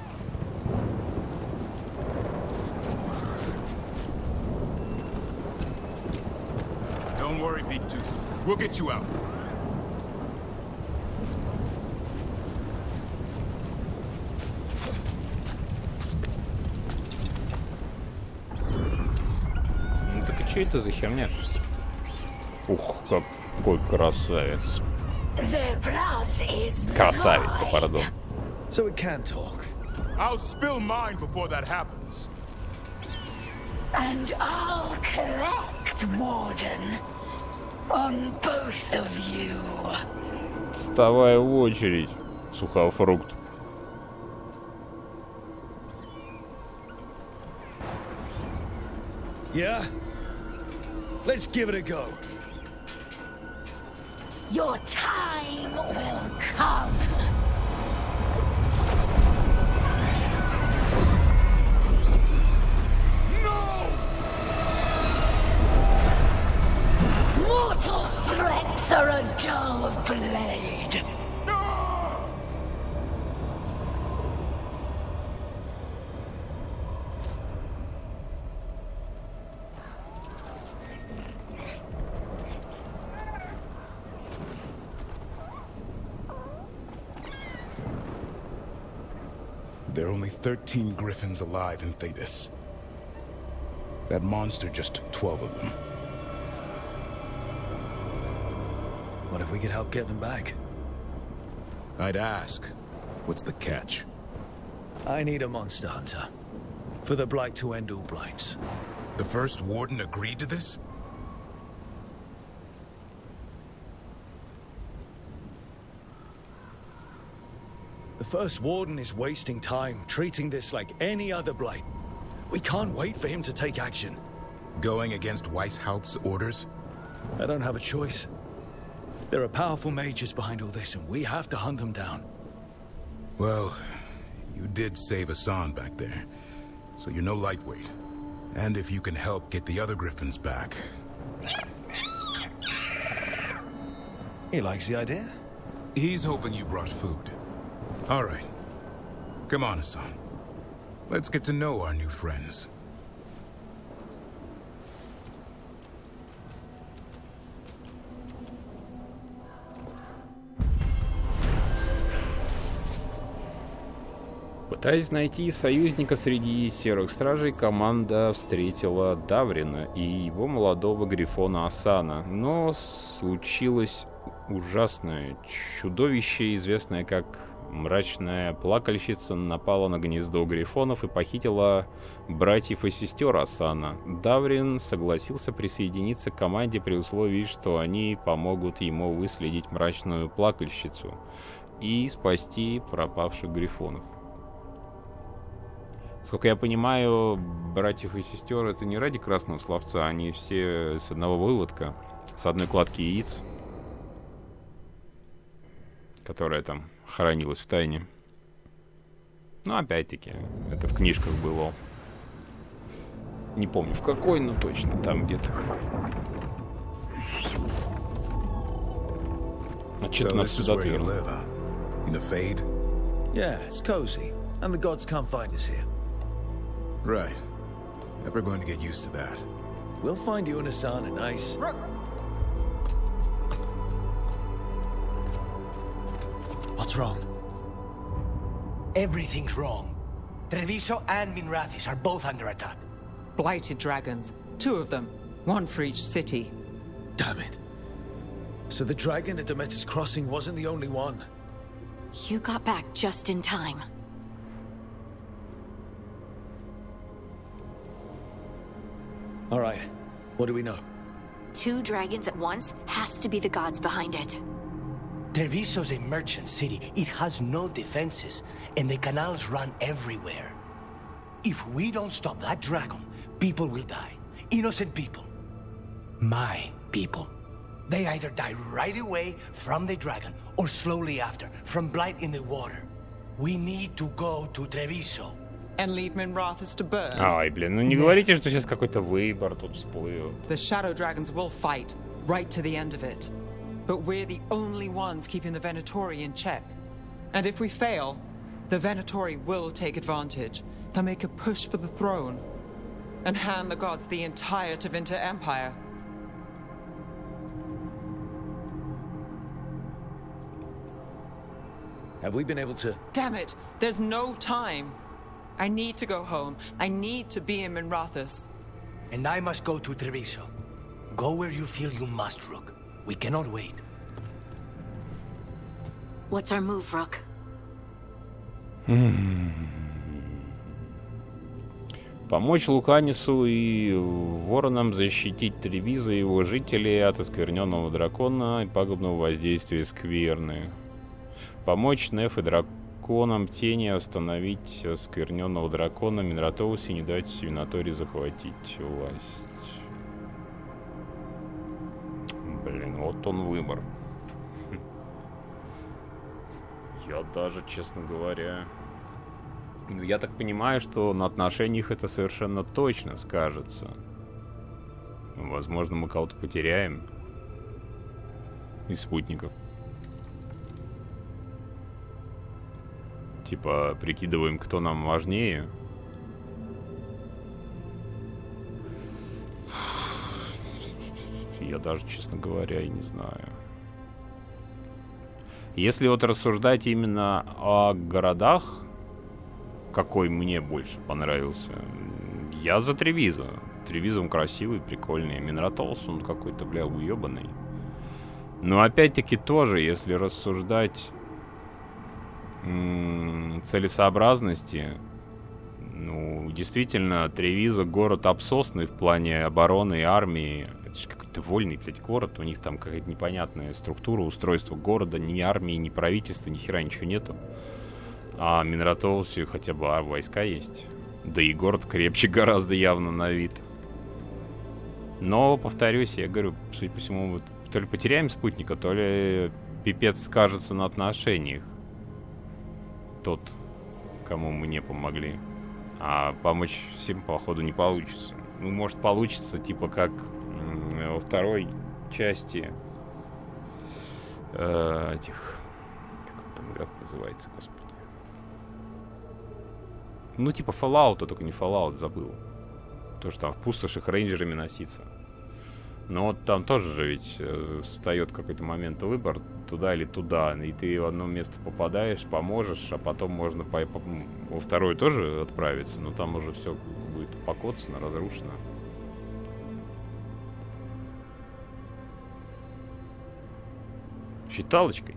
Don't worry, Big Tooth. We'll get you out. Ну так и что это за херня? Ух, какой красавец. Красавица, пардон. So it can talk. I'll spill mine before that happens. And I'll collect, Warden, on both of you. Вставай в очередь, сухофрукт. Yeah? Let's give it a go. Your time will come. Mortal threats are a dull blade. There are only 13 griffins alive in Thetis. That monster just took 12 of them. What if we could help get them back? I'd ask. What's the catch? I need a monster hunter. For the Blight to end all blights. The first warden agreed to this? The first warden is wasting time, treating this like any other blight. We can't wait for him to take action. Going against Weishaupt's orders? I don't have a choice. There are powerful mages behind all this, and we have to hunt them down. Well, you did save Hassan back there, so you're no lightweight. And if you can help get the other griffins back... He likes the idea? He's hoping you brought food. All right. Come on, Hassan. Let's get to know our new friends. Пытаясь найти союзника среди серых стражей, команда встретила Даврина и его молодого грифона Асана. Но случилось ужасное. Чудовище, известное как Мрачная Плакальщица, напала на гнездо грифонов и похитила братьев и сестер Асана. Даврин согласился присоединиться к команде при условии, что они помогут ему выследить Мрачную Плакальщицу и спасти пропавших грифонов. Сколько я понимаю, братьев и сестер это не ради красного словца, они все с одного выводка, с одной кладки яиц, которая там хранилась в тайне. Но опять-таки, это в книжках было. Не помню в какой, но точно там где-то. So this is where you live, huh? In the Fade? Yeah, it's cozy. And the gods can't find us here. Right. Never going to get used to that. We'll find you and Hassan a nice... What's wrong? Everything's wrong. Treviso and Minrathis are both under attack. Blighted dragons. 2 of them. 1 for each city. Damn it. So the dragon at Demeter's Crossing wasn't the only one. You got back just in time. All right. What do we know? 2 dragons at once has to be the gods behind it. Treviso's a merchant city. It has no defenses, and the canals run everywhere. If we don't stop that dragon, people will die. Innocent people. My people. They either die right away from the dragon, or slowly after, from blight in the water. We need to go to Treviso. And leave Minrathis to burn. Ай, блин, ну не говорите, что сейчас какой-то выбор тут всплывет. The shadow dragons will fight, right to the end of it. But we're the only ones keeping the Venatori in check. And if we fail, the Venatori will take advantage. They'll make a push for the throne. And hand the gods the entire Tevinter Empire. Have we been able to... Damn it! There's no time! I need to go home. I need to be in Minrathis. And I must go to Treviso. Go where you feel you must, Rook. We cannot wait. What's our move, Rook? Помочь Луканису и Воронам защитить Тревиза и его жителей от оскверненного дракона и пагубного воздействия скверны. Помочь Неф и драконам тени остановить оскверненного дракона Минратоусе и не дать Винатори захватить власть. Блин, вот он выбор. Я даже, честно говоря... Ну, я так понимаю, что на отношениях это совершенно точно скажется. Возможно, мы кого-то потеряем из спутников. Типа, прикидываем, кто нам важнее. Я даже, честно говоря, и не знаю. Если вот рассуждать именно о городах, какой мне больше понравился. Я за Тревизо. Тревизо он красивый, прикольный. Минратолс он какой-то, бля, уебанный. Но опять-таки тоже, если рассуждать целесообразности, ну, действительно, Тревизо город обсосный в плане обороны и армии. Это же какой-то вольный, блядь, город. У них там какая-то непонятная структура, устройство города. Ни армии, ни правительства, ни хера ничего нету. А в Минратолсе хотя бы войска есть. Да и город крепче гораздо явно на вид. Но, повторюсь, я говорю, судя по всему, вот, то ли потеряем спутника, то ли пипец скажется на отношениях. Тот, кому мы не помогли. А помочь всем, походу, не получится. Ну, может, получится, типа, как во второй части этих... Как там игра называется, господи. Ну, типа Fallout, только не Fallout, забыл. То, что там в пустошах рейнджерами носиться. Но вот там тоже же ведь встает какой-то момент выбор, туда или туда. И ты в одно место попадаешь, поможешь, а потом можно во второе тоже отправиться. Но там уже все будет покоцано, разрушено. Считалочкой.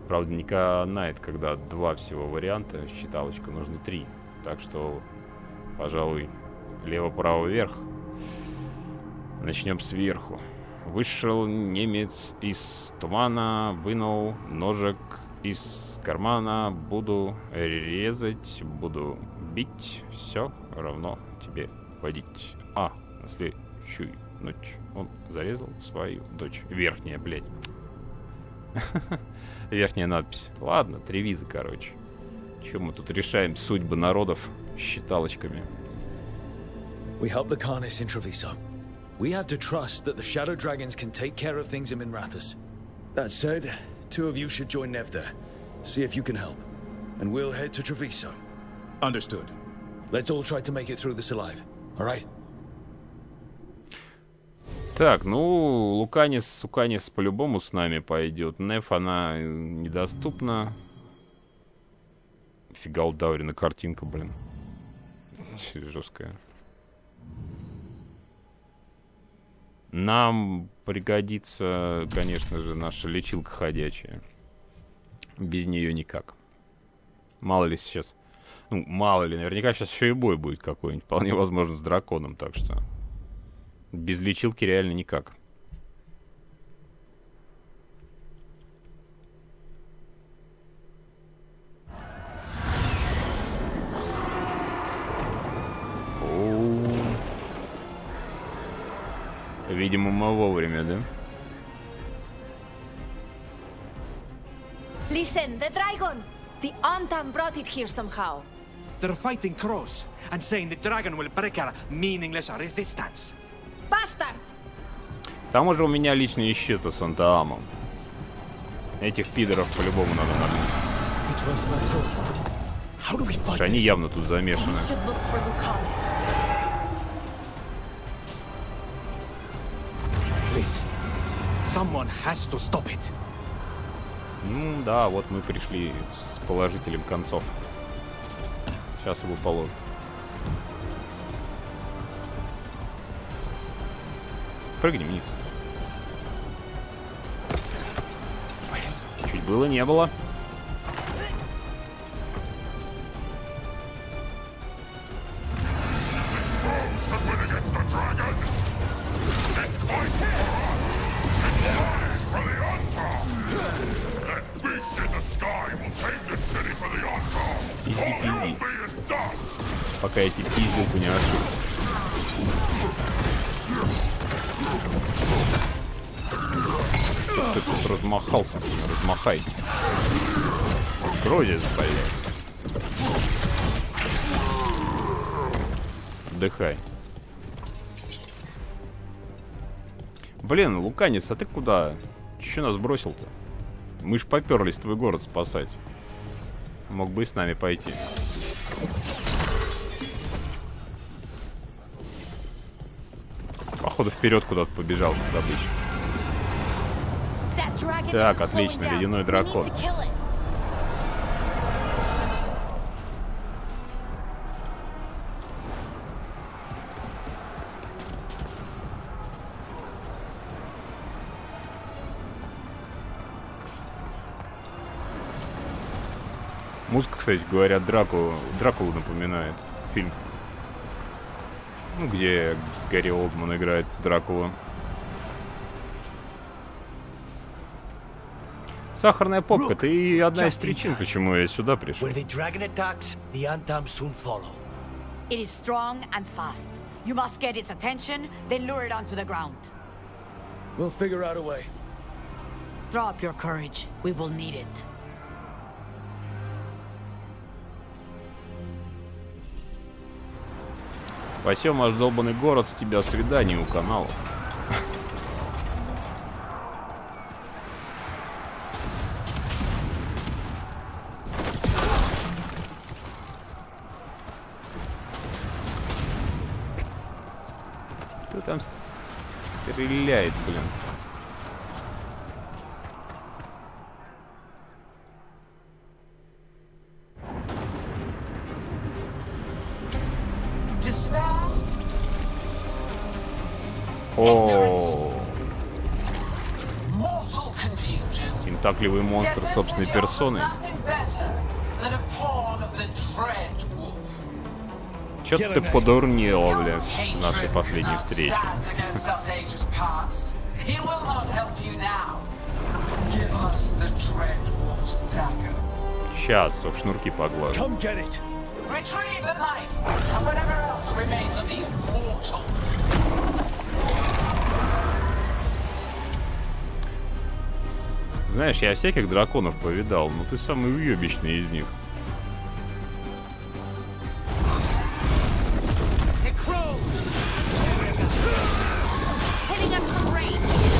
Правда, не канает, когда 2 всего варианта. Считалочка нужно 3. Так что, пожалуй, лево, право, вверх. Начнем сверху. Вышел немец из тумана, вынул ножик из кармана. Буду резать, буду бить. Все равно тебе водить. А, на следующую ночь он зарезал свою дочь. Верхняя, блядь. Верхняя надпись. Ладно, Тревизо, короче. Чем мы тут решаем судьбы народов считалочками? We helped the Carnis in Treviso. We had to trust that the Shadow Dragons can take care of things in Minrathous. That said, 2 of you should join Nev there. See if you can help. And we'll head to Treviso. Understood. Let's all try to make it through this alive. All right? Так, ну, Луканис по-любому с нами пойдет. Неф, она недоступна. Фига удаврена картинка, блин. Жесткая. Нам пригодится, конечно же, наша лечилка ходячая. Без нее никак. Мало ли сейчас... Ну, мало ли, наверняка сейчас еще и бой будет какой-нибудь. Вполне возможно, с драконом, так что... Без лечилки реально никак. Видимо, мы вовремя, да? Listen, the dragon! The Antam brought it here somehow. They're fighting crows and saying the dragon will break our meaningless resistance. Bastards! К тому же у меня личные счеты с Антаамом. Этих пидоров по-любому надо нагнуть. Потому что они явно тут замешаны. Please, someone has to stop it. Ну да, вот мы пришли с положителем концов. Сейчас его положим. Прыгнем вниз. Чуть было, не было. Пока эти пиздилку не ошибся. Ты тут размахался, размахай. Откройся, блядь. Отдыхай. Блин, Луканис, а ты куда? Че нас бросил-то? Мы ж поперлись твой город спасать. Мог бы и с нами пойти. Походу вперед куда-то побежал добыча. Так, отлично, ледяной дракон. Музыка, кстати говоря, Дракулу напоминает. Фильм. Ну, где Гарри Олдман играет Дракулу. Сахарная попка, это и одна из причин, почему я сюда пришел. Where the dragon attacks, the Antam soon follow. It is strong and fast. You must get its attention, then lure it onto the ground. We'll figure out a way. Drop your courage. We will need it. Спасибо, наш долбанный город, с тебя свидание у канала. Кто там стреляет, блин? О, тентакливый монстр собственной персоны. Чё-то ты подурнела, бля, с нашей последней встречи. Сейчас, только шнурки поглажу. Знаешь, я всяких драконов повидал, но ты самый уёбищный из них.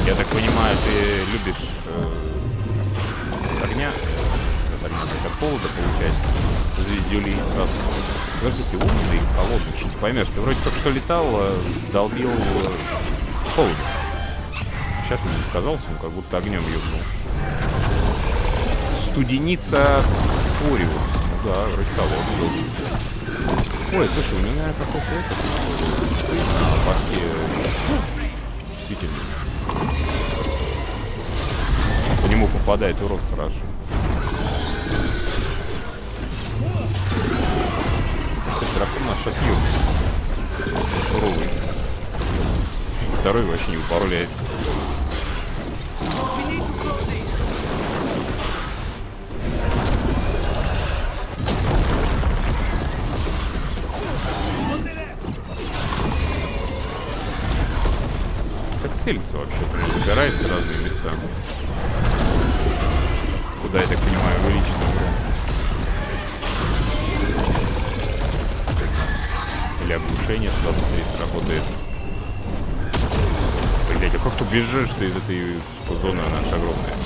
Я так понимаю, ты любишь огня, от холода получать звездюлей раз. Подожди, ты умный или холодный? Что ты поймешь? Ты вроде только что летал, долбил холодом. Сейчас мне казалось, он как будто огнем ёбнул. Студеница Ориус. Ну да, вроде холодный. Ой, слушай, у него, наверное, какой-то это... на башке... Действительно. По нему попадает урон хорошо. Кстати, дракон наш сейчас ёбнет. Суровый. Второй вообще не управляется. Целится вообще-то, забирается в разные места. Куда, я так понимаю, увеличит урон. Или оглушение туда быстрее сработает. Блять, а как ты бежишь-то из этой зоны, она же огромная.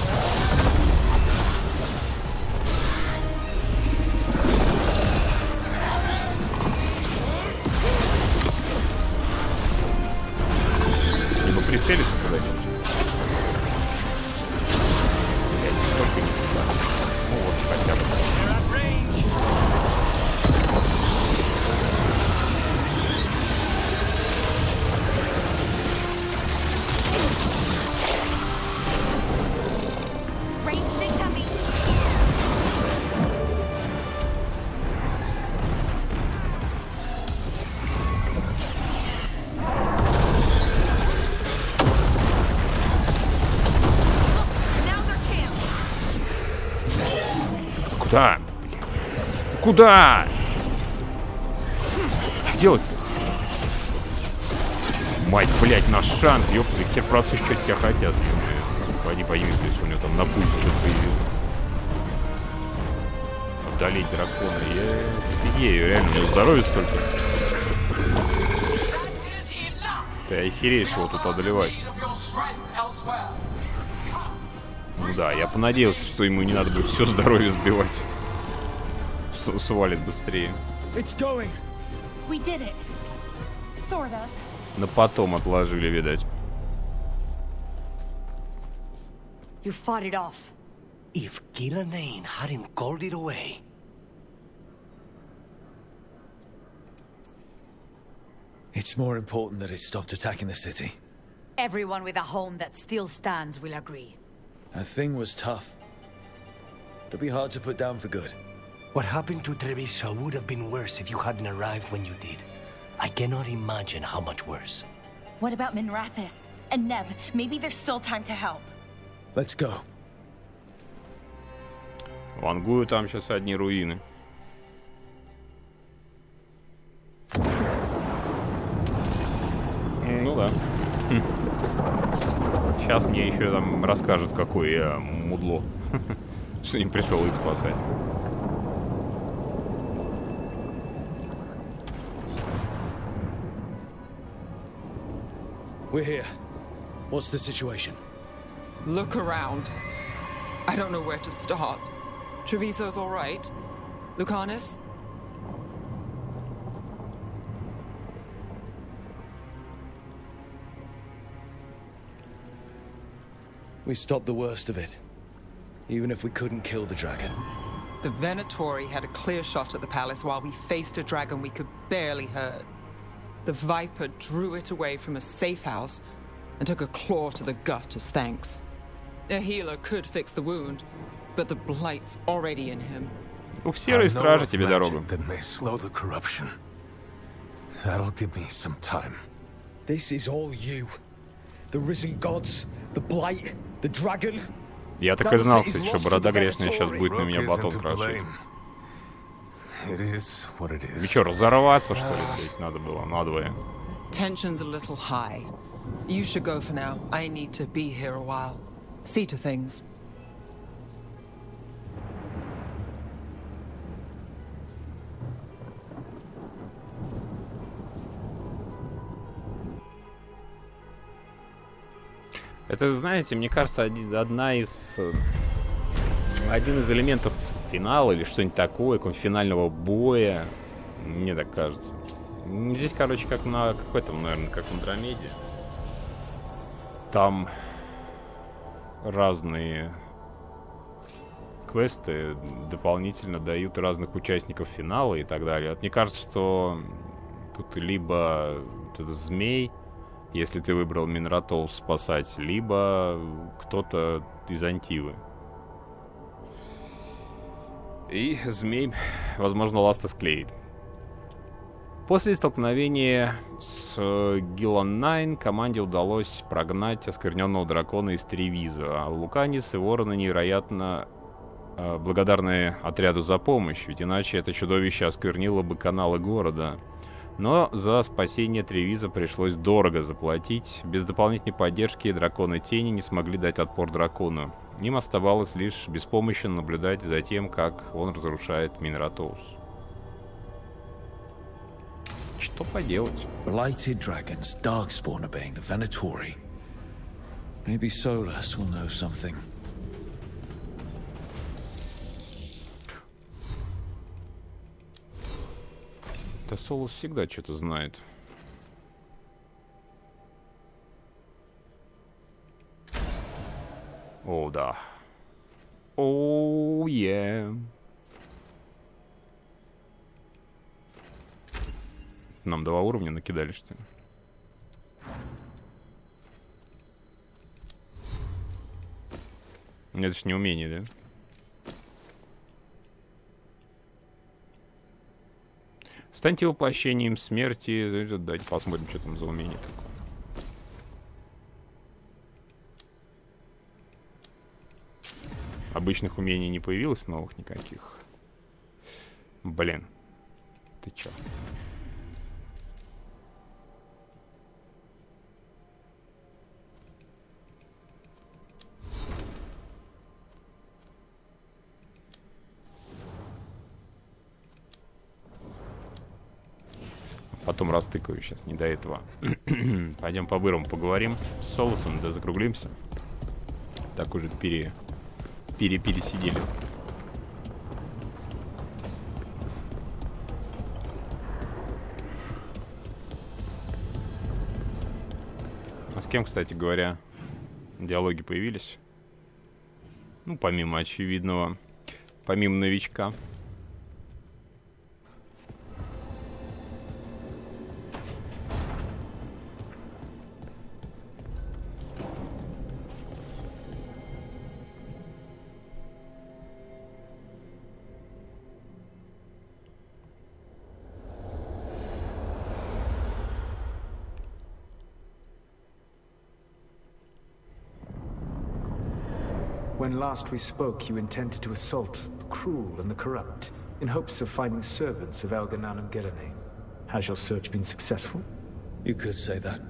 Прицелиться куда-нибудь. Только не туда. Ну вот, хотя бы. Куда? Куда? Что делать? Мать, блядь, наш шанс, ёпта, те просто что тебя хотят. Пойди появись, если у него там на пульте что-то появилось. Одолеть дракона. Я офигею, реально, у него здоровье столько. Ты охереешь его тут одолевать. Ну да, я понадеялся, что ему не надо будет все здоровье сбивать. Что свалит быстрее. На потом отложили, видать. You fought it off. If Gillanane hadn't called it away. It's more important that it stopped attacking the city. Everyone with a home that still stands will agree. That thing was tough. It'll be hard to put down for good. What happened to Treviso would have been worse if you hadn't arrived when you did. I cannot imagine how much worse. What about Minrathis? And Nev? Maybe there's still time to help. Let's go. Вангую там сейчас одни руины. Ну да. Сейчас мне еще там расскажут, какое я мудло. Что не пришел их спасать. We're here. What's the situation? Look around. I don't know where to start. Treviso's all right. Lucanus? We stopped the worst of it. Even if we couldn't kill the dragon. The Venatori had a clear shot at the palace while we faced a dragon we could barely hurt. The Viper drew it away from a safe house and took a claw to the gut as thanks. A healer could fix the wound, but the blight's already in him. У серой стражи тебе дорогу. That may slow the corruption. That'll give me some time. This is all you. The risen gods, the blight, the dragon. Я так и знал, кстати, что борода грешная сейчас будет на меня батон крошить. Вы чё, разорваться, что ли, блядь, надо было надвое? Tension's a little high. You should go for now. I need to be here a while. See to things. Это, знаете, мне кажется, один из элементов финала или что-нибудь такое, какого-нибудь финального боя. Мне так кажется. Здесь, короче, как на какой-то, наверное, как в Андромеде. Там разные квесты дополнительно дают разных участников финала и так далее. Вот мне кажется, что тут либо этот змей, если ты выбрал Минратоус спасать, либо кто-то из Антивы. И змей, возможно, ласты склеит. После столкновения с Гиллан-9 команде удалось прогнать оскверненного дракона из Тревиза. А Луканис и Вороны невероятно благодарны отряду за помощь, ведь иначе это чудовище осквернило бы каналы города. Но за спасение Тревиза пришлось дорого заплатить. Без дополнительной поддержки драконы тени не смогли дать отпор дракону. Им оставалось лишь беспомощно наблюдать за тем, как он разрушает Минратоус. Что поделать? Blighted dragons, Darkspawn obeying the Venatori. Maybe Solus will know something. Да Солус всегда что-то знает. О, да. Оу, е. Нам 2 уровня накидали, что ли? Это ж не умение, да? Станьте воплощением смерти. Давайте посмотрим, что там за умение такое. Обычных умений не появилось, новых никаких. Блин. Ты чё? Потом растыкаю, сейчас не до этого. Пойдем по-бырому поговорим с Солосом, да закруглимся. Так уже пересидели. А с кем, кстати говоря, диалоги появились? Ну, помимо очевидного, помимо новичка. When last we spoke, you intended to assault the cruel and the corrupt, in hopes of finding servants of Elganan and Gillenane. Has your search been successful? You could say that.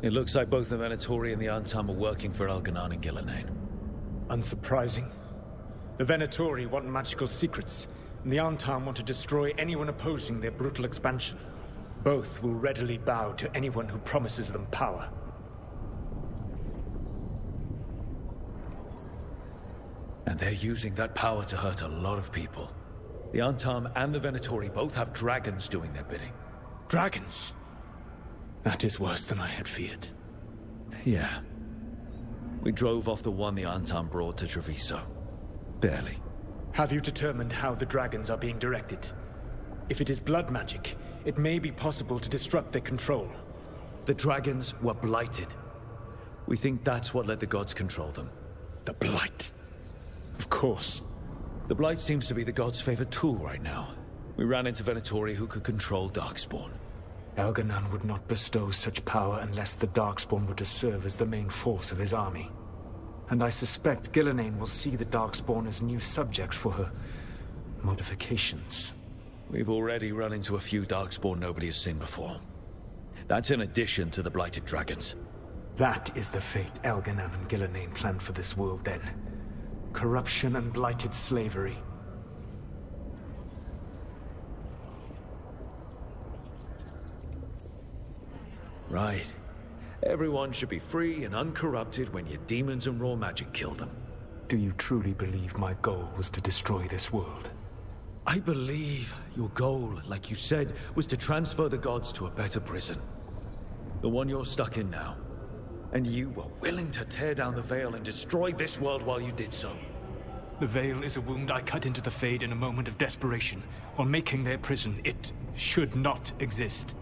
It looks like both the Venatori and the Antam are working for Elganan and Gillenane. Unsurprising. The Venatori want magical secrets, and the Antam want to destroy anyone opposing their brutal expansion. Both will readily bow to anyone who promises them power. And they're using that power to hurt a lot of people. The Antam and the Venatori both have dragons doing their bidding. Dragons? That is worse than I had feared. Yeah. We drove off the one the Antam brought to Treviso. Barely. Have you determined how the dragons are being directed? If it is blood magic, it may be possible to disrupt their control. The dragons were blighted. We think that's what let the gods control them. The blight. Of course. The blight seems to be the gods' favorite tool right now. We ran into Venatori who could control Darkspawn. Elganan would not bestow such power unless the Darkspawn were to serve as the main force of his army. And I suspect Gillenane will see the Darkspawn as new subjects for her modifications. We've already run into a few Darkspawn nobody has seen before. That's in addition to the blighted dragons. That is the fate Elganan and Gillenane planned for this world then. Corruption and blighted slavery. Right. Everyone should be free and uncorrupted when your demons and raw magic kill them. Do you truly believe my goal was to destroy this world? I believe your goal, like you said, was to transfer the gods to a better prison. The one you're stuck in now. And you were willing to tear down the Veil and destroy this world while you did so. The Veil is a wound I cut into the Fade in a moment of desperation, while making their prison. It should not exist.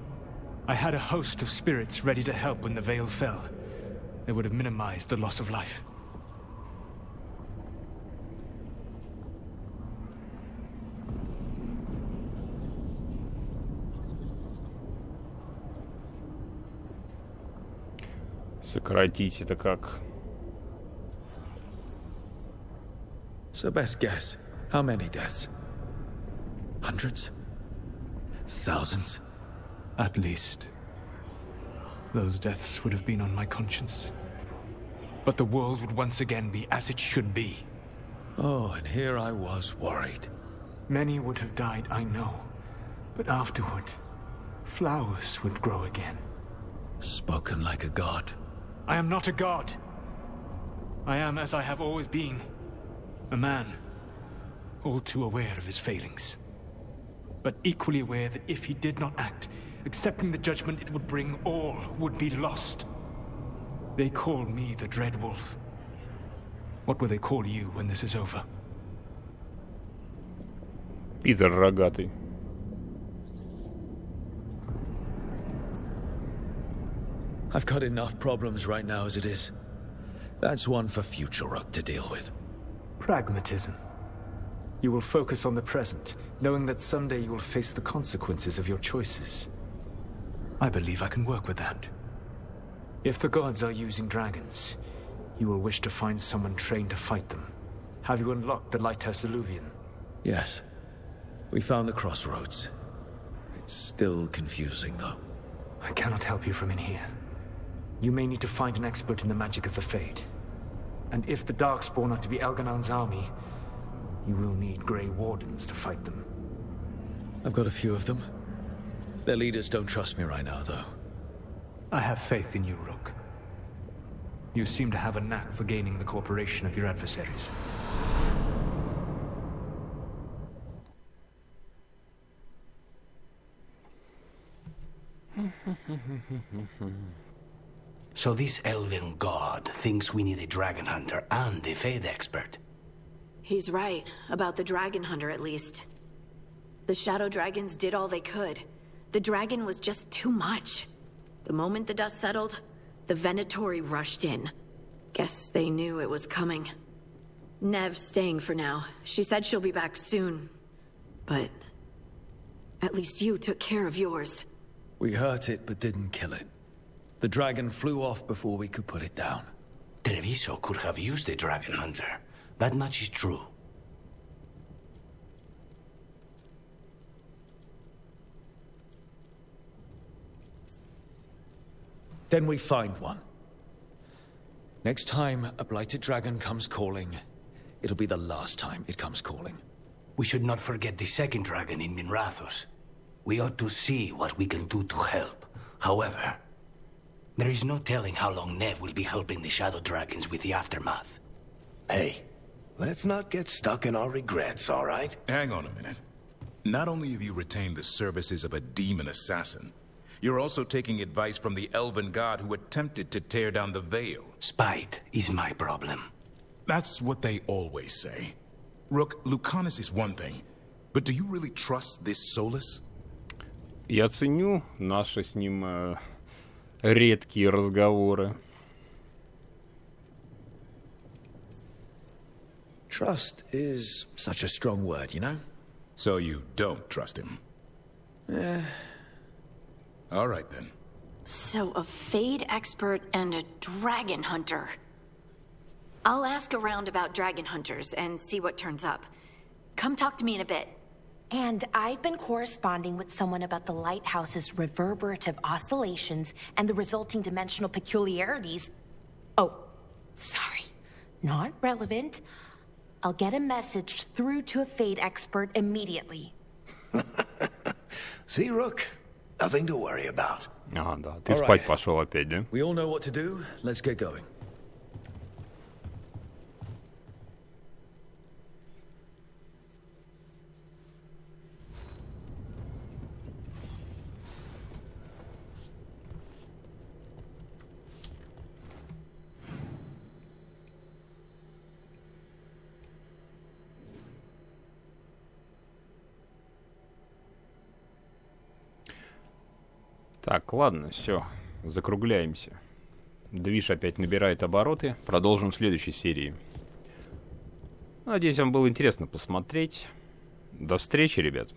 I had a host of spirits ready to help when the Veil fell. They would have minimized the loss of life. Сократить это как? So best guess, how many deaths? Hundreds? Thousands? At least. Those deaths would have been on my conscience. But the world would once again be as it should be. Oh, and here I was worried. Many would have died, I know. But afterward, flowers would grow again. Spoken like a god. I am not a god. I am as I have always been. A man. All too aware of his failings. But equally aware that if he did not act, accepting the judgment it would bring, all would be lost. They call me the Dread Wolf. What will they call you when this is over? Пидор рогатый. I've got enough problems right now as it is. That's one for future Rook to deal with. Pragmatism. You will focus on the present, knowing that someday you will face the consequences of your choices. I believe I can work with that. If the gods are using dragons, you will wish to find someone trained to fight them. Have you unlocked the Lighthouse Illuvian? Yes. We found the crossroads. It's still confusing, though. I cannot help you from in here. You may need to find an expert in the magic of the Fade. And if the Darkspawn are to be Elganan's army, you will need Grey Wardens to fight them. I've got a few of them. Their leaders don't trust me right now, though. I have faith in you, Rook. You seem to have a knack for gaining the cooperation of your adversaries. So this elven god thinks we need a dragon hunter and a Fade expert. He's right, about the dragon hunter at least. The shadow dragons did all they could. The dragon was just too much. The moment the dust settled, the Venatori rushed in. Guess they knew it was coming. Nev's staying for now. She said she'll be back soon. But at least you took care of yours. We hurt it, but didn't kill it. The dragon flew off before we could put it down. Treviso could have used a dragon hunter. That much is true. Then we find one. Next time a blighted dragon comes calling, it'll be the last time it comes calling. We should not forget the second dragon in Minrathos. We ought to see what we can do to help. However, there is no telling how long Nev will be helping the Shadow Dragons with the aftermath. Hey, let's not get stuck in our regrets, all right? Hang on a minute. Not only have you retained the services of a demon assassin, you're also taking advice from the elven god who attempted to tear down the Veil. Spite is my problem. That's what they always say. Rook, Lucanus is one thing, but do you really trust this Solus? Я ценю наши с ним редкие разговоры. Trust is such a strong word, you know? So you don't trust him? All right, then. So, a Fade expert and a dragon hunter. I'll ask around about dragon hunters and see what turns up. Come talk to me in a bit. And I've been corresponding with someone about the lighthouse's reverberative oscillations and the resulting dimensional peculiarities. Oh, sorry. Not relevant. I'll get a message through to a Fade expert immediately. See, Rook? Nothing to worry about. Ага, да. Ты спать пошел опять, да? We all know what to do. Let's get going. Так, ладно, все, закругляемся. Движ опять набирает обороты. Продолжим в следующей серии. Надеюсь, вам было интересно посмотреть. До встречи, ребят.